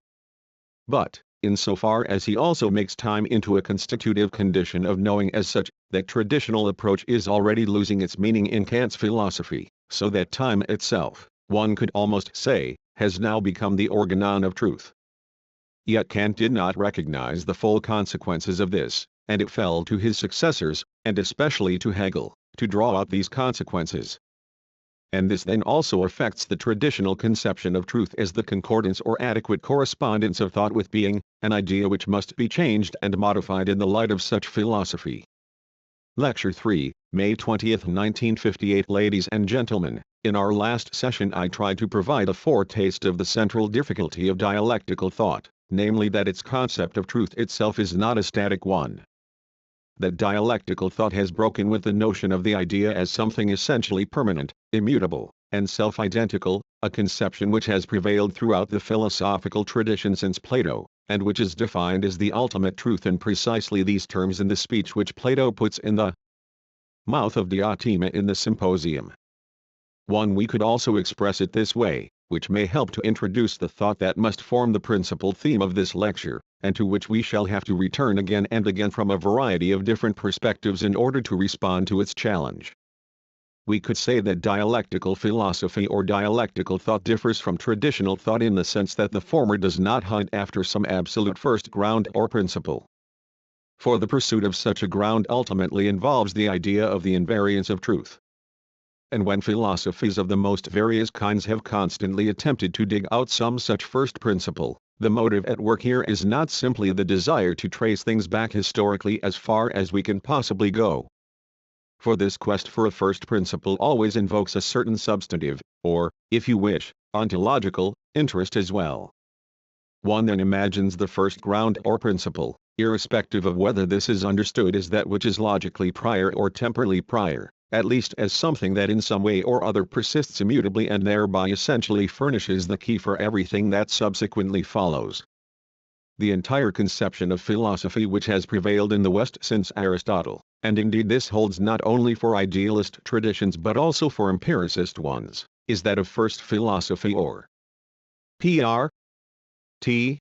Speaker 1: But, insofar as he also makes time into a constitutive condition of knowing as such, that traditional approach is already losing its meaning in Kant's philosophy, so that time itself, one could almost say, has now become the organon of truth. Yet Kant did not recognize the full consequences of this, and it fell to his successors, and especially to Hegel, to draw out these consequences. And this then also affects the traditional conception of truth as the concordance or adequate correspondence of thought with being, an idea which must be changed and modified in the light of such philosophy. Lecture 3, May 20, 1958. Ladies and gentlemen, in our last session I tried to provide a foretaste of the central difficulty of dialectical thought, namely that its concept of truth itself is not a static one. That dialectical thought has broken with the notion of the idea as something essentially permanent, immutable, and self-identical, a conception which has prevailed throughout the philosophical tradition since Plato, and which is defined as the ultimate truth in precisely these terms in the speech which Plato puts in the mouth of Diotima in the Symposium. We could also express it this way, which may help to introduce the thought that must form the principal theme of this lecture, and to which we shall have to return again and again from a variety of different perspectives in order to respond to its challenge. We could say that dialectical philosophy or dialectical thought differs from traditional thought in the sense that the former does not hunt after some absolute first ground or principle. For the pursuit of such a ground ultimately involves the idea of the invariance of truth. And when philosophies of the most various kinds have constantly attempted to dig out some such first principle, the motive at work here is not simply the desire to trace things back historically as far as we can possibly go. For this quest for a first principle always invokes a certain substantive, or, if you wish, ontological, interest as well. One then imagines the first ground or principle, irrespective of whether this is understood as that which is logically prior or temporally prior, at least as something that in some way or other persists immutably and thereby essentially furnishes the key for everything that subsequently follows. The entire conception of philosophy which has prevailed in the West since Aristotle, and indeed this holds not only for idealist traditions but also for empiricist ones, is that of first philosophy or P.R.T.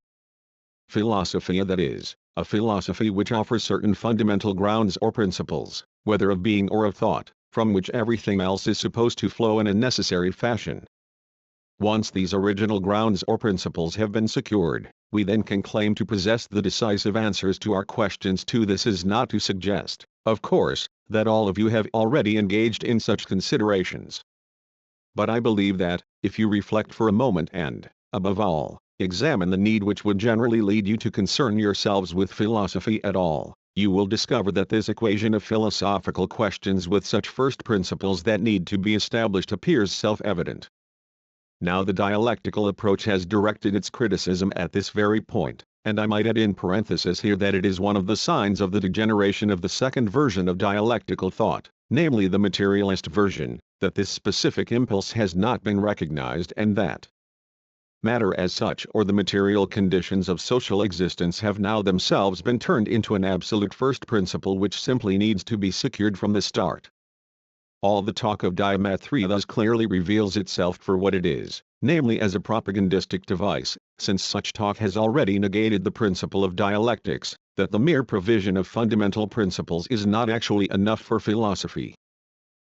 Speaker 1: philosophy, that is, a philosophy which offers certain fundamental grounds or principles, whether of being or of thought, from which everything else is supposed to flow in a necessary fashion. Once these original grounds or principles have been secured, we then can claim to possess the decisive answers to our questions too. This is not to suggest, of course, that all of you have already engaged in such considerations. But I believe that, if you reflect for a moment and, above all, examine the need which would generally lead you to concern yourselves with philosophy at all, you will discover that this equation of philosophical questions with such first principles that need to be established appears self-evident. Now the dialectical approach has directed its criticism at this very point, and I might add in parenthesis here that it is one of the signs of the degeneration of the second version of dialectical thought, namely the materialist version, that this specific impulse has not been recognized and that matter as such or the material conditions of social existence have now themselves been turned into an absolute first principle which simply needs to be secured from the start. All the talk of diametry thus clearly reveals itself for what it is, namely as a propagandistic device, since such talk has already negated the principle of dialectics, that the mere provision of fundamental principles is not actually enough for philosophy.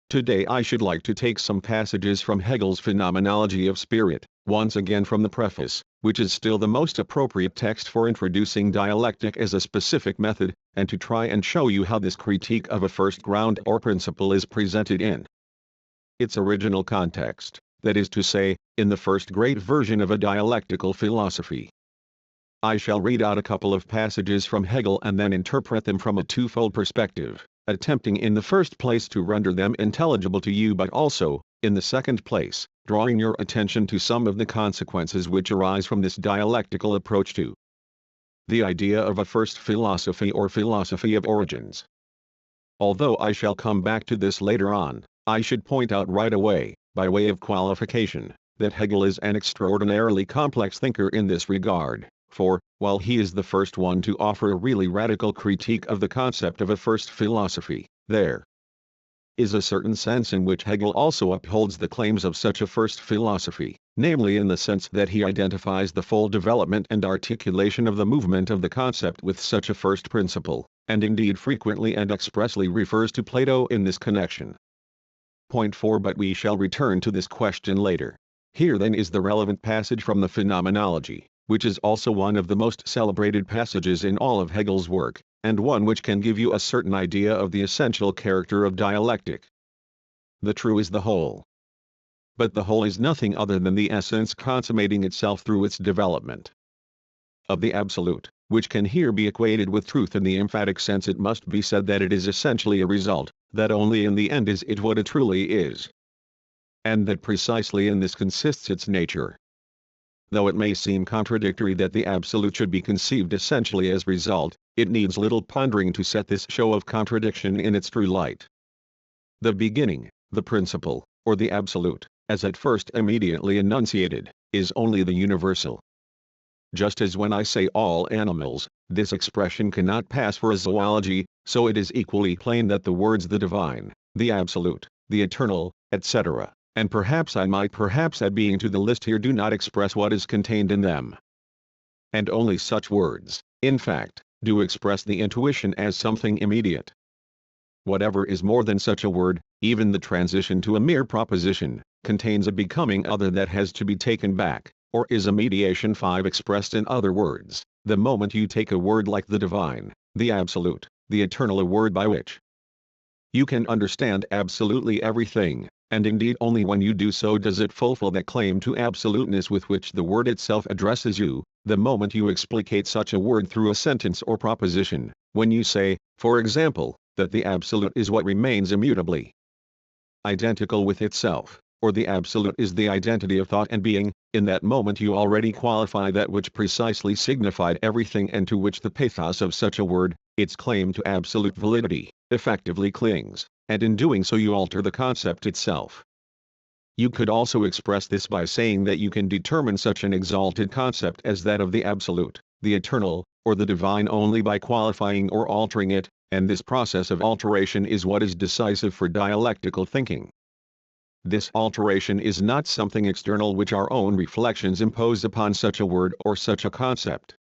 Speaker 1: Today I should like to take some passages from Hegel's Phenomenology of Spirit, once again from the preface, which is still the most appropriate text for introducing dialectic as a specific method, and to try and show you how this critique of a first ground or principle is presented in its original context, that is to say, in the first great version of a dialectical philosophy. I shall read out a couple of passages from Hegel and then interpret them from a twofold perspective, attempting in the first place to render them intelligible to you but also, in the second place, drawing your attention to some of the consequences which arise from this dialectical approach to the idea of a first philosophy or philosophy of origins. Although I shall come back to this later on, I should point out right away, by way of qualification, that Hegel is an extraordinarily complex thinker in this regard, for, while he is the first one to offer a really radical critique of the concept of a first philosophy, there is a certain sense in which Hegel also upholds the claims of such a first philosophy, namely in the sense that he identifies the full development and articulation of the movement of the concept with such a first principle, and indeed frequently and expressly refers to Plato in this connection. Point 4. But we shall return to this question later. Here then is the relevant passage from the Phenomenology, which is also one of the most celebrated passages in all of Hegel's work, and one which can give you a certain idea of the essential character of dialectic. The true is the whole. But the whole is nothing other than the essence consummating itself through its development. of the absolute, which can here be equated with truth in the emphatic sense. It must be said that it is essentially a result, that only in the end is it what it truly is, and that precisely in this consists its nature. Though it may seem contradictory that the absolute should be conceived essentially as result, it needs little pondering to set this show of contradiction in its true light. The beginning, the principle, or the absolute, as at first immediately enunciated, is only the universal. Just as when I say all animals, this expression cannot pass for a zoology, so it is equally plain that the words the divine, the absolute, the eternal, etc., and perhaps I might perhaps add being to the list here, do not express what is contained in them. And only such words, in fact, do express the intuition as something immediate. Whatever is more than such a word, even the transition to a mere proposition, contains a becoming other that has to be taken back, or is a mediation. 5. Expressed in other words, the moment you take a word like the divine, the absolute, the eternal, a word by which you can understand absolutely everything, and indeed only when you do so does it fulfill that claim to absoluteness with which the word itself addresses you. The moment you explicate such a word through a sentence or proposition, when you say, for example, that the absolute is what remains immutably identical with itself, or the absolute is the identity of thought and being, in that moment you already qualify that which precisely signified everything and to which the pathos of such a word, its claim to absolute validity, effectively clings, and in doing so you alter the concept itself. You could also express this by saying that you can determine such an exalted concept as that of the absolute, the eternal, or the divine only by qualifying or altering it, and this process of alteration is what is decisive for dialectical thinking. This alteration is not something external which our own reflections impose upon such a word or such a concept.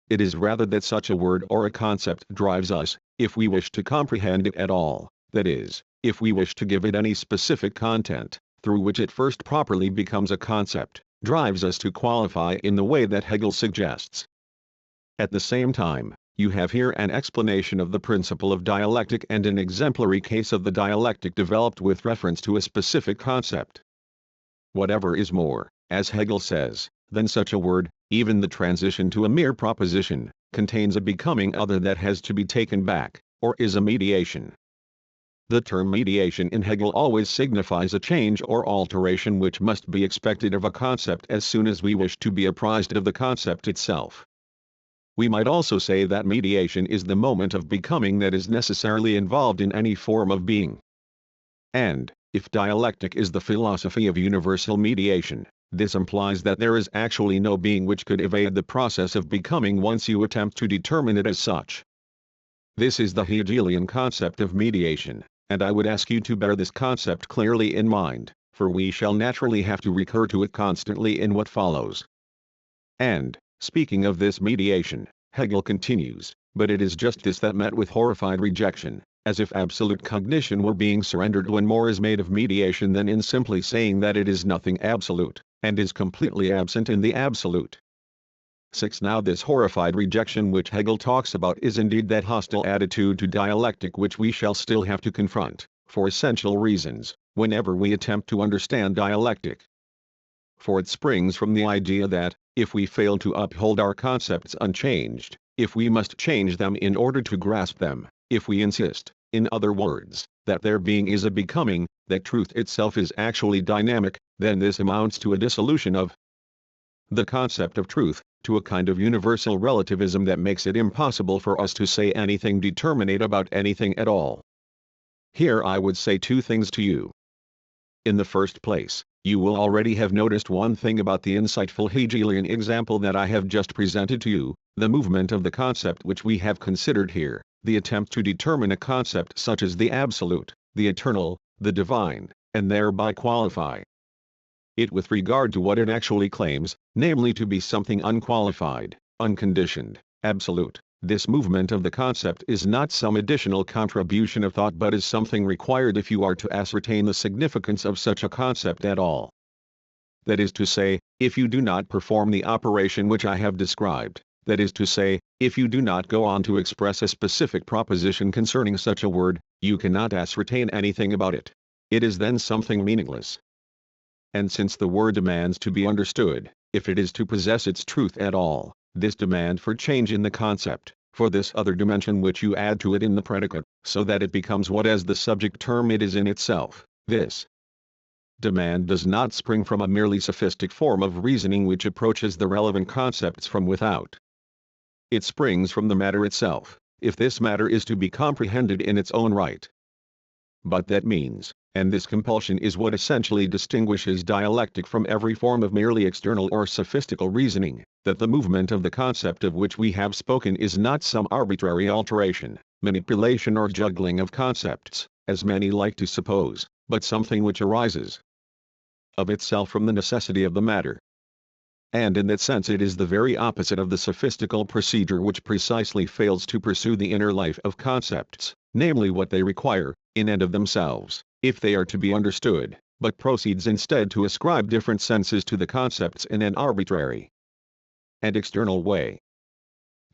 Speaker 1: It is rather that such a word or a concept drives us, if we wish to comprehend it at all, that is, if we wish to give it any specific content, through which it first properly becomes a concept, drives us to qualify in the way that Hegel suggests. At the same time, you have here an explanation of the principle of dialectic and an exemplary case of the dialectic developed with reference to a specific concept. Whatever is more, as Hegel says, than such a word, even the transition to a mere proposition, contains a becoming other that has to be taken back, or is a mediation. The term mediation in Hegel always signifies a change or alteration which must be expected of a concept as soon as we wish to be apprised of the concept itself. We might also say that mediation is the moment of becoming that is necessarily involved in any form of being. And, if dialectic is the philosophy of universal mediation, this implies that there is actually no being which could evade the process of becoming once you attempt to determine it as such. This is the Hegelian concept of mediation, and I would ask you to bear this concept clearly in mind, for we shall naturally have to recur to it constantly in what follows. And, speaking of this mediation, Hegel continues, but it is just this that met with horrified rejection, as if absolute cognition were being surrendered when more is made of mediation than in simply saying that it is nothing absolute, and is completely absent in the absolute. 6. Now this horrified rejection which Hegel talks about is indeed that hostile attitude to dialectic which we shall still have to confront, for essential reasons, whenever we attempt to understand dialectic. For it springs from the idea that, if we fail to uphold our concepts unchanged, if we must change them in order to grasp them, if we insist, in other words, that their being is a becoming, that truth itself is actually dynamic, then this amounts to a dissolution of the concept of truth, to a kind of universal relativism that makes it impossible for us to say anything determinate about anything at all. Here I would say two things to you. In the first place, you will already have noticed one thing about the insightful Hegelian example that I have just presented to you, the movement of the concept which we have considered here, the attempt to determine a concept such as the absolute, the eternal, the divine, and thereby qualify it with regard to what it actually claims, namely to be something unqualified, unconditioned, absolute. This movement of the concept is not some additional contribution of thought but is something required if you are to ascertain the significance of such a concept at all. That is to say, if you do not perform the operation which I have described, that is to say, if you do not go on to express a specific proposition concerning such a word, you cannot ascertain anything about it. It is then something meaningless. And since the word demands to be understood, if it is to possess its truth at all, this demand for change in the concept, for this other dimension which you add to it in the predicate, so that it becomes what as the subject term it is in itself. This demand does not spring from a merely sophistic form of reasoning which approaches the relevant concepts from without. It springs from the matter itself, if this matter is to be comprehended in its own right. But that means, and this compulsion is what essentially distinguishes dialectic from every form of merely external or sophistical reasoning, that the movement of the concept of which we have spoken is not some arbitrary alteration, manipulation or juggling of concepts, as many like to suppose, but something which arises of itself from the necessity of the matter. And in that sense it is the very opposite of the sophistical procedure which precisely fails to pursue the inner life of concepts, namely what they require, in and of themselves, if they are to be understood, but proceeds instead to ascribe different senses to the concepts in an arbitrary and external way.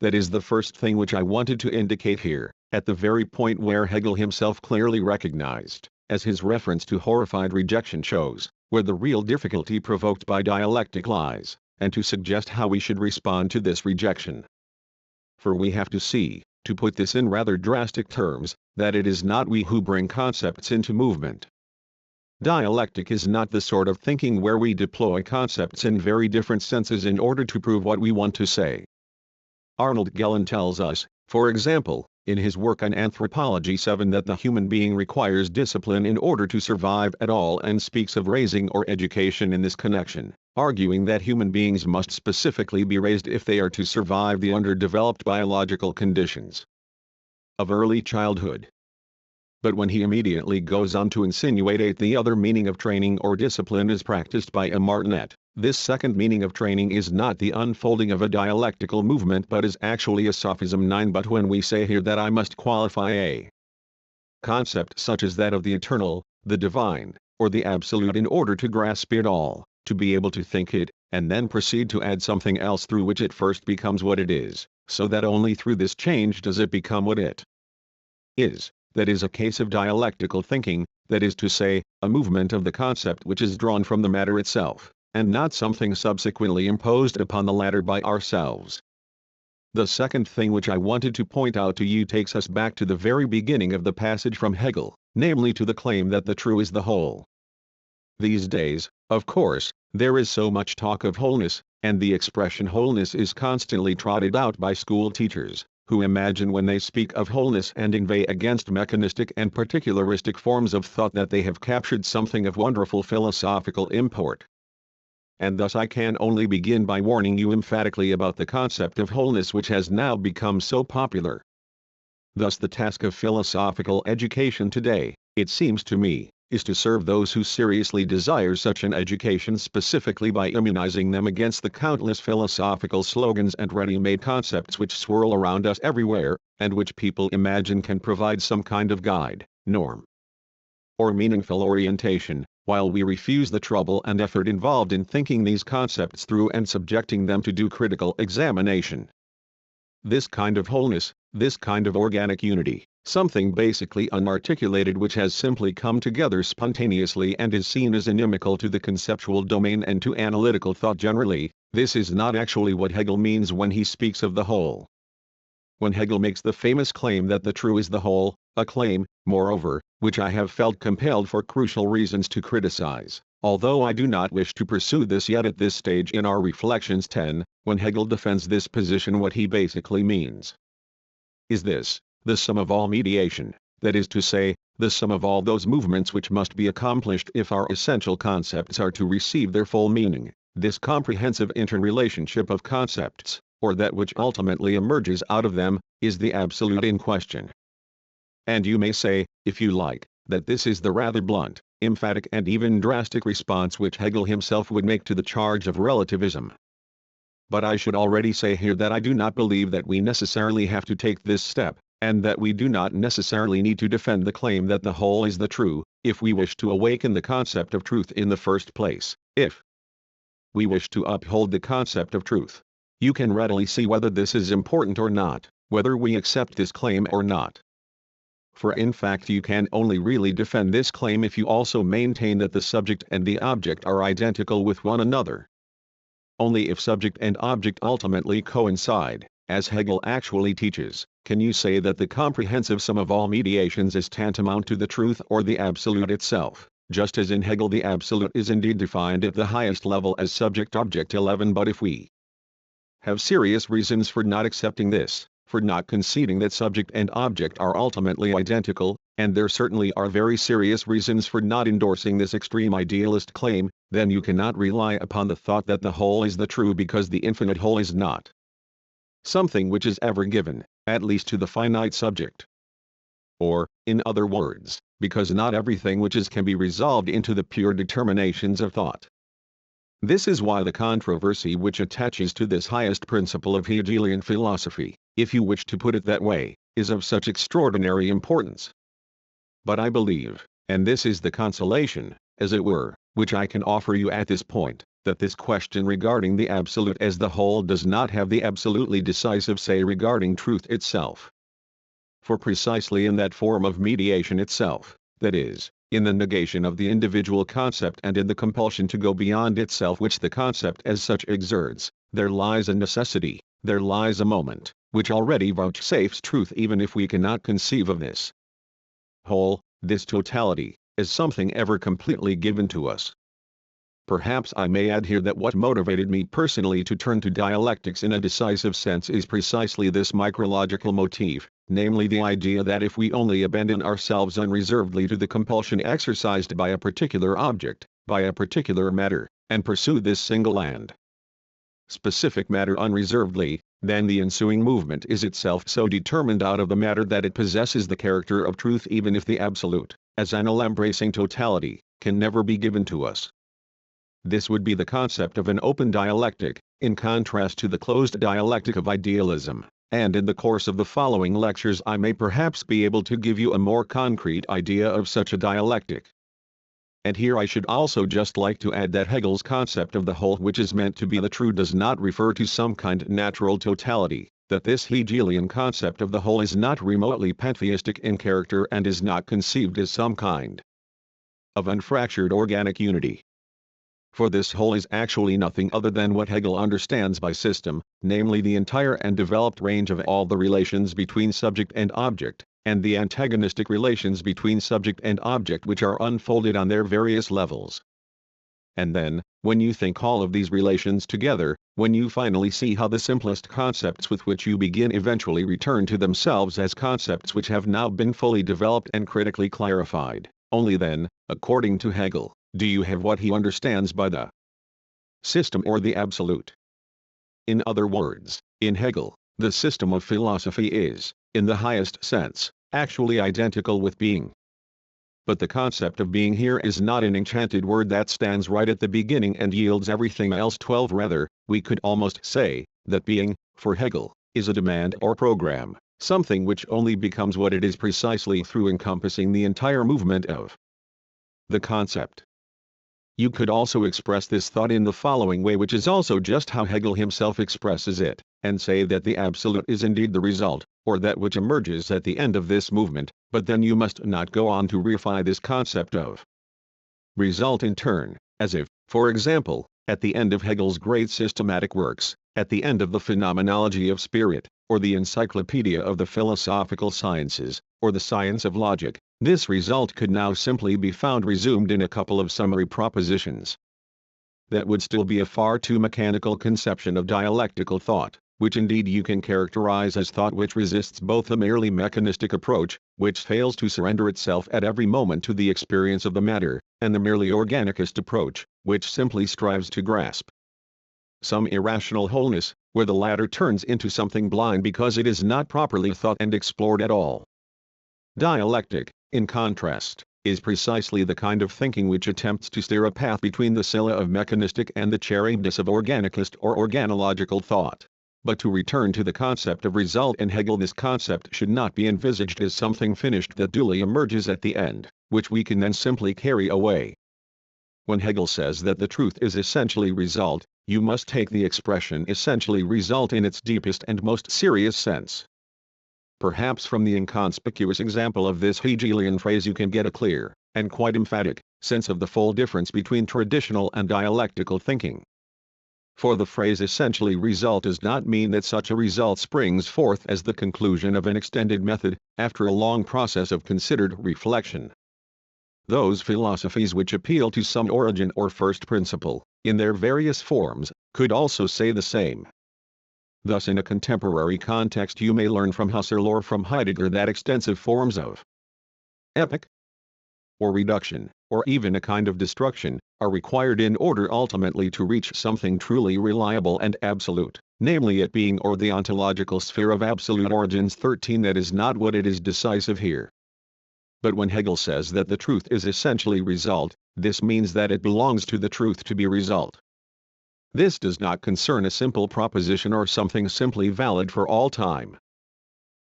Speaker 1: That is the first thing which I wanted to indicate here, at the very point where Hegel himself clearly recognized, as his reference to horrified rejection shows, where the real difficulty provoked by dialectic lies, and to suggest how we should respond to this rejection. For we have to see, to put this in rather drastic terms, that it is not we who bring concepts into movement. Dialectic is not the sort of thinking where we deploy concepts in very different senses in order to prove what we want to say. Arnold Gellin tells us, for example, in his work on Anthropology 7 that the human being requires discipline in order to survive at all and speaks of raising or education in this connection, arguing that human beings must specifically be raised if they are to survive the underdeveloped biological conditions of early childhood. But when he immediately goes on to insinuate the other meaning of training or discipline is practiced by a martinet, this second meaning of training is not the unfolding of a dialectical movement but is actually a sophism. 9 But when we say here that I must qualify a concept such as that of the eternal, the divine, or the absolute in order to grasp it all, to be able to think it, and then proceed to add something else through which it first becomes what it is, so that only through this change does it become what it is, that is a case of dialectical thinking, that is to say, a movement of the concept which is drawn from the matter itself, and not something subsequently imposed upon the latter by ourselves. The second thing which I wanted to point out to you takes us back to the very beginning of the passage from Hegel, namely to the claim that the true is the whole. These days, of course, there is so much talk of wholeness, and the expression wholeness is constantly trotted out by school teachers, who imagine when they speak of wholeness and inveigh against mechanistic and particularistic forms of thought that they have captured something of wonderful philosophical import. And thus I can only begin by warning you emphatically about the concept of wholeness which has now become so popular. Thus the task of philosophical education today, it seems to me, is to serve those who seriously desire such an education specifically by immunizing them against the countless philosophical slogans and ready-made concepts which swirl around us everywhere, and which people imagine can provide some kind of guide, norm, or meaningful orientation, while we refuse the trouble and effort involved in thinking these concepts through and subjecting them to due critical examination. This kind of wholeness, this kind of organic unity, something basically unarticulated which has simply come together spontaneously and is seen as inimical to the conceptual domain and to analytical thought generally, this is not actually what Hegel means when he speaks of the whole. When Hegel makes the famous claim that the true is the whole, a claim, moreover, which I have felt compelled for crucial reasons to criticize, although I do not wish to pursue this yet at this stage in our reflections. 10. When Hegel defends this position, what he basically means is this: the sum of all mediation, that is to say, the sum of all those movements which must be accomplished if our essential concepts are to receive their full meaning, this comprehensive interrelationship of concepts, or that which ultimately emerges out of them, is the absolute in question. And you may say, if you like, that this is the rather blunt, emphatic and even drastic response which Hegel himself would make to the charge of relativism. But I should already say here that I do not believe that we necessarily have to take this step, and that we do not necessarily need to defend the claim that the whole is the true, if we wish to awaken the concept of truth in the first place. If we wish to uphold the concept of truth, you can readily see whether this is important or not, whether we accept this claim or not. For in fact you can only really defend this claim if you also maintain that the subject and the object are identical with one another. only if subject and object ultimately coincide, as Hegel actually teaches, can you say that the comprehensive sum of all mediations is tantamount to the truth or the absolute itself, just as in Hegel the absolute is indeed defined at the highest level as subject-object 11. But if we have serious reasons for not accepting this, for not conceding that subject and object are ultimately identical, and there certainly are very serious reasons for not endorsing this extreme idealist claim, then you cannot rely upon the thought that the whole is the true because the infinite whole is not something which is ever given, at least to the finite subject. Or, in other words, because not everything which is can be resolved into the pure determinations of thought. This is why the controversy which attaches to this highest principle of Hegelian philosophy, if you wish to put it that way, is of such extraordinary importance. But I believe, and this is the consolation, as it were, which I can offer you at this point, that this question regarding the absolute as the whole does not have the absolutely decisive say regarding truth itself. For precisely in that form of mediation itself, that is, in the negation of the individual concept and in the compulsion to go beyond itself which the concept as such exerts, there lies a necessity, there lies a moment, which already vouchsafes truth even if we cannot conceive of this whole, this totality, as something ever completely given to us. Perhaps I may add here that what motivated me personally to turn to dialectics in a decisive sense is precisely this micrological motif, namely the idea that if we only abandon ourselves unreservedly to the compulsion exercised by a particular object, by a particular matter, and pursue this single and specific matter unreservedly, then the ensuing movement is itself so determined out of the matter that it possesses the character of truth even if the absolute, as an all-embracing totality, can never be given to us. This would be the concept of an open dialectic, in contrast to the closed dialectic of idealism, and in the course of the following lectures I may perhaps be able to give you a more concrete idea of such a dialectic. And here I should also just like to add that Hegel's concept of the whole which is meant to be the true does not refer to some kind of natural totality, that this Hegelian concept of the whole is not remotely pantheistic in character and is not conceived as some kind of unfractured organic unity. For this whole is actually nothing other than what Hegel understands by system, namely the entire and developed range of all the relations between subject and object, and the antagonistic relations between subject and object which are unfolded on their various levels. And then, when you think all of these relations together, when you finally see how the simplest concepts with which you begin eventually return to themselves as concepts which have now been fully developed and critically clarified, only then, according to Hegel, do you have what he understands by the system or the absolute. In other words, in Hegel, the system of philosophy is, in the highest sense, actually identical with being. But the concept of being here is not an enchanted word that stands right at the beginning and yields everything else. 12 Rather, we could almost say, that being, for Hegel, is a demand or program, something which only becomes what it is precisely through encompassing the entire movement of the concept. You could also express this thought in the following way, which is also just how Hegel himself expresses it, and say that the absolute is indeed the result, or that which emerges at the end of this movement, but then you must not go on to reify this concept of result in turn, as if, for example, at the end of Hegel's great systematic works, at the end of the Phenomenology of Spirit, or the Encyclopedia of the Philosophical Sciences, or the Science of Logic, this result could now simply be found resumed in a couple of summary propositions. That would still be a far too mechanical conception of dialectical thought, which indeed you can characterize as thought which resists both a merely mechanistic approach, which fails to surrender itself at every moment to the experience of the matter, and the merely organicist approach, which simply strives to grasp some irrational wholeness, where the latter turns into something blind because it is not properly thought and explored at all. Dialectic, in contrast, is precisely the kind of thinking which attempts to steer a path between the Scylla of mechanistic and the Charybdis of organicist or organological thought. But to return to the concept of result in Hegel, this concept should not be envisaged as something finished that duly emerges at the end, which we can then simply carry away. When Hegel says that the truth is essentially result, you must take the expression essentially result in its deepest and most serious sense. Perhaps from the inconspicuous example of this Hegelian phrase you can get a clear, and quite emphatic, sense of the full difference between traditional and dialectical thinking. For the phrase essentially result does not mean that such a result springs forth as the conclusion of an extended method, after a long process of considered reflection. Those philosophies which appeal to some origin or first principle, in their various forms, could also say the same. Thus in a contemporary context you may learn from Husserl or from Heidegger that extensive forms of epoch, or reduction, or even a kind of destruction, are required in order ultimately to reach something truly reliable and absolute, namely it being or the ontological sphere of absolute origins 13. That is not what it is decisive here. But when Hegel says that the truth is essentially result, this means that it belongs to the truth to be result. This does not concern a simple proposition or something simply valid for all time.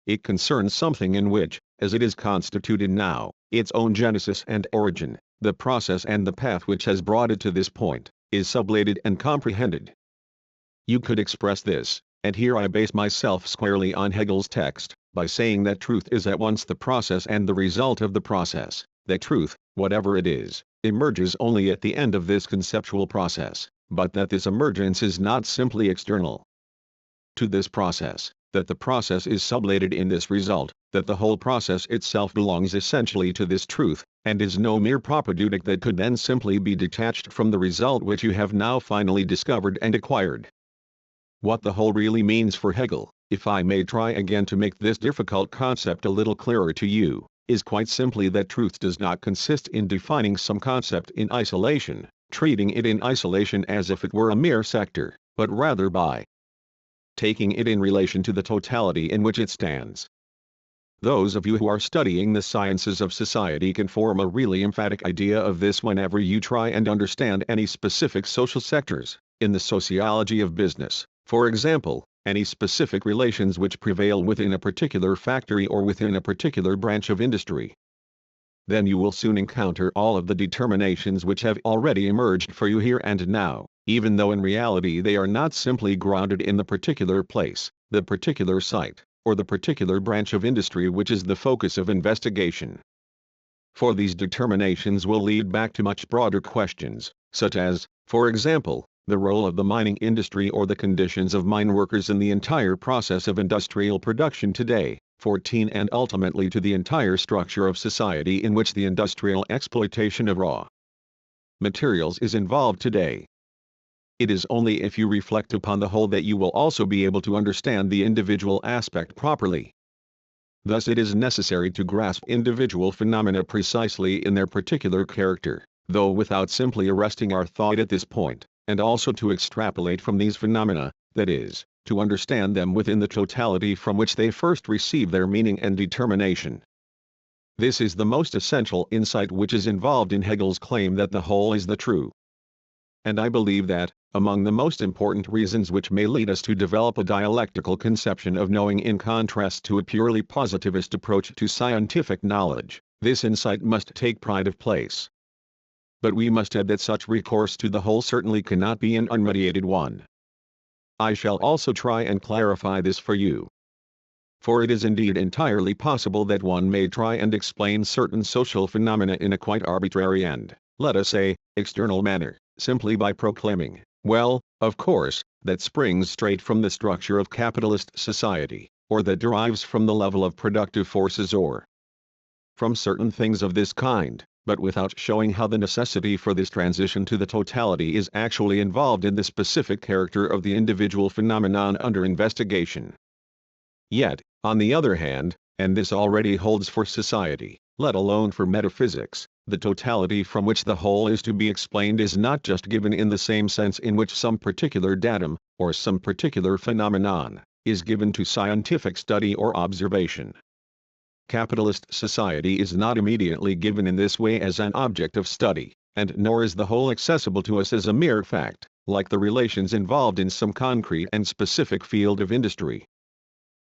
Speaker 1: It concerns something in which, as it is constituted now, its own genesis and origin, the process and the path which has brought it to this point, is sublated and comprehended. You could express this, and here I base myself squarely on Hegel's text, by saying that truth is at once the process and the result of the process, that truth, whatever it is, emerges only at the end of this conceptual process, but that this emergence is not simply external to this process, that the process is sublated in this result, that the whole process itself belongs essentially to this truth, and is no mere propedeutic that could then simply be detached from the result which you have now finally discovered and acquired. What the whole really means for Hegel, if I may try again to make this difficult concept a little clearer to you, is quite simply that truth does not consist in defining some concept in isolation, treating it in isolation as if it were a mere sector, but rather by taking it in relation to the totality in which it stands. Those of you who are studying the sciences of society can form a really emphatic idea of this whenever you try and understand any specific social sectors, in the sociology of business, for example, any specific relations which prevail within a particular factory or within a particular branch of industry. Then you will soon encounter all of the determinations which have already emerged for you here and now, even though in reality they are not simply grounded in the particular place, the particular site, or the particular branch of industry which is the focus of investigation. For these determinations will lead back to much broader questions, such as, for example, the role of the mining industry or the conditions of mine workers in the entire process of industrial production today. 14. And ultimately to the entire structure of society in which the industrial exploitation of raw materials is involved today. It is only if you reflect upon the whole that you will also be able to understand the individual aspect properly. Thus it is necessary to grasp individual phenomena precisely in their particular character, though without simply arresting our thought at this point, and also to extrapolate from these phenomena, that is, to understand them within the totality from which they first receive their meaning and determination. This is the most essential insight which is involved in Hegel's claim that the whole is the true. And I believe that, among the most important reasons which may lead us to develop a dialectical conception of knowing in contrast to a purely positivist approach to scientific knowledge, this insight must take pride of place. But we must add that such recourse to the whole certainly cannot be an unmediated one. I shall also try and clarify this for you. For it is indeed entirely possible that one may try and explain certain social phenomena in a quite arbitrary and, let us say, external manner, simply by proclaiming, well, of course, that springs straight from the structure of capitalist society, or that derives from the level of productive forces or from certain things of this kind, but without showing how the necessity for this transition to the totality is actually involved in the specific character of the individual phenomenon under investigation. Yet, on the other hand, and this already holds for society, let alone for metaphysics, the totality from which the whole is to be explained is not just given in the same sense in which some particular datum, or some particular phenomenon, is given to scientific study or observation. Capitalist society is not immediately given in this way as an object of study, and nor is the whole accessible to us as a mere fact, like the relations involved in some concrete and specific field of industry.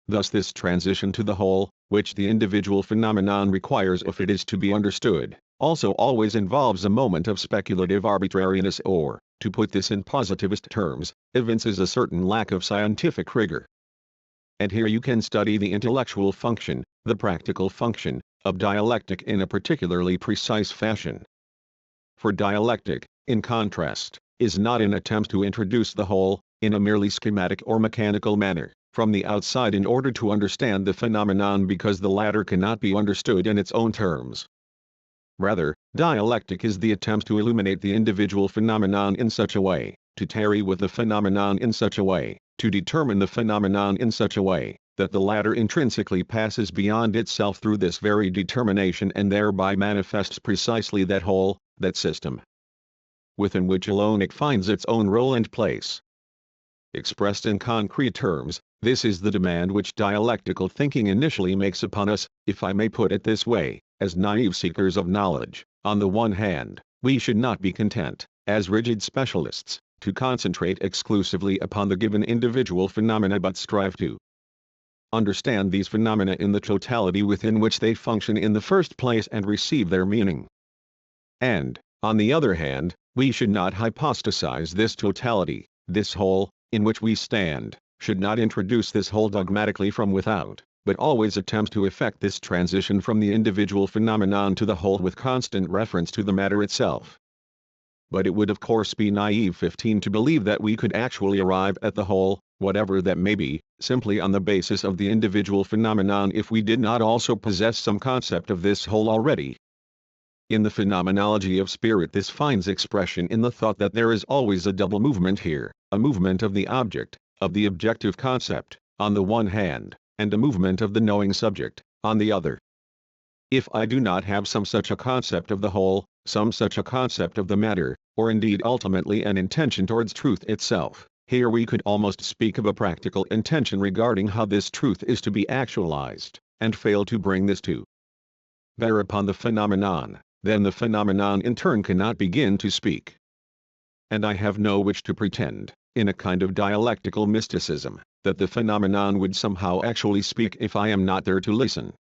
Speaker 1: Thus this transition to the whole, which the individual phenomenon requires if it is to be understood, also always involves a moment of speculative arbitrariness or, to put this in positivist terms, evinces a certain lack of scientific rigor. And here you can study the intellectual function, the practical function, of dialectic in a particularly precise fashion. For dialectic, in contrast, is not an attempt to introduce the whole, in a merely schematic or mechanical manner, from the outside in order to understand the phenomenon, because the latter cannot be understood in its own terms. Rather, dialectic is the attempt to illuminate the individual phenomenon in such a way, to tarry with the phenomenon in such a way, to determine the phenomenon in such a way, that the latter intrinsically passes beyond itself through this very determination and thereby manifests precisely that whole, that system, within which alone it finds its own role and place. Expressed in concrete terms, this is the demand which dialectical thinking initially makes upon us, if I may put it this way, as naive seekers of knowledge. On the one hand, we should not be content, as rigid specialists, to concentrate exclusively upon the given individual phenomena, but strive to understand these phenomena in the totality within which they function in the first place and receive their meaning. And, on the other hand, we should not hypostasize this totality, this whole, in which we stand, should not introduce this whole dogmatically from without, but always attempt to effect this transition from the individual phenomenon to the whole with constant reference to the matter itself. But it would of course be naive 15 to believe that we could actually arrive at the whole, whatever that may be, simply on the basis of the individual phenomenon if we did not also possess some concept of this whole already. In the phenomenology of spirit this finds expression in the thought that there is always a double movement here, a movement of the object, of the objective concept, on the one hand, and a movement of the knowing subject, on the other. If I do not have some such a concept of the whole, some such a concept of the matter, or indeed ultimately an intention towards truth itself, here we could almost speak of a practical intention regarding how this truth is to be actualized, and fail to bring this to bear upon the phenomenon, then the phenomenon in turn cannot begin to speak. And I have no wish to pretend, in a kind of dialectical mysticism, that the phenomenon would somehow actually speak if I am not there to listen.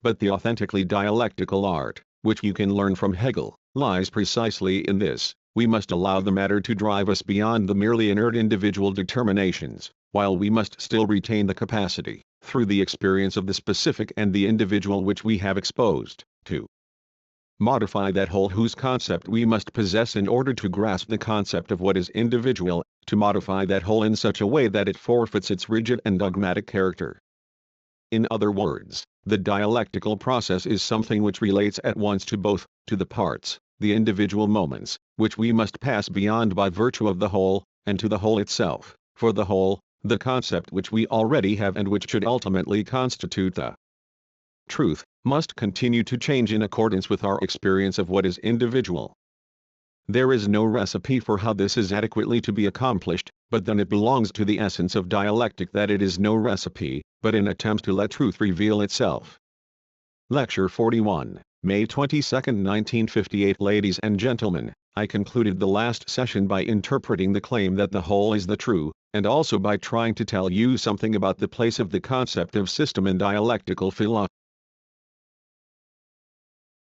Speaker 1: But the authentically dialectical art, which you can learn from Hegel, lies precisely in this: we must allow the matter to drive us beyond the merely inert individual determinations, while we must still retain the capacity, through the experience of the specific and the individual which we have exposed, to modify that whole whose concept we must possess in order to grasp the concept of what is individual, to modify that whole in such a way that it forfeits its rigid and dogmatic character. In other words, the dialectical process is something which relates at once to both, to the parts, the individual moments, which we must pass beyond by virtue of the whole, and to the whole itself, for the whole, the concept which we already have and which should ultimately constitute the truth, must continue to change in accordance with our experience of what is individual. There is no recipe for how this is adequately to be accomplished, but then it belongs to the essence of dialectic that it is no recipe, but an attempt to let truth reveal itself. Lecture 41, May 22, 1958. Ladies and gentlemen, I concluded the last session by interpreting the claim that the whole is the true, and also by trying to tell you something about the place of the concept of system in dialectical philosophy.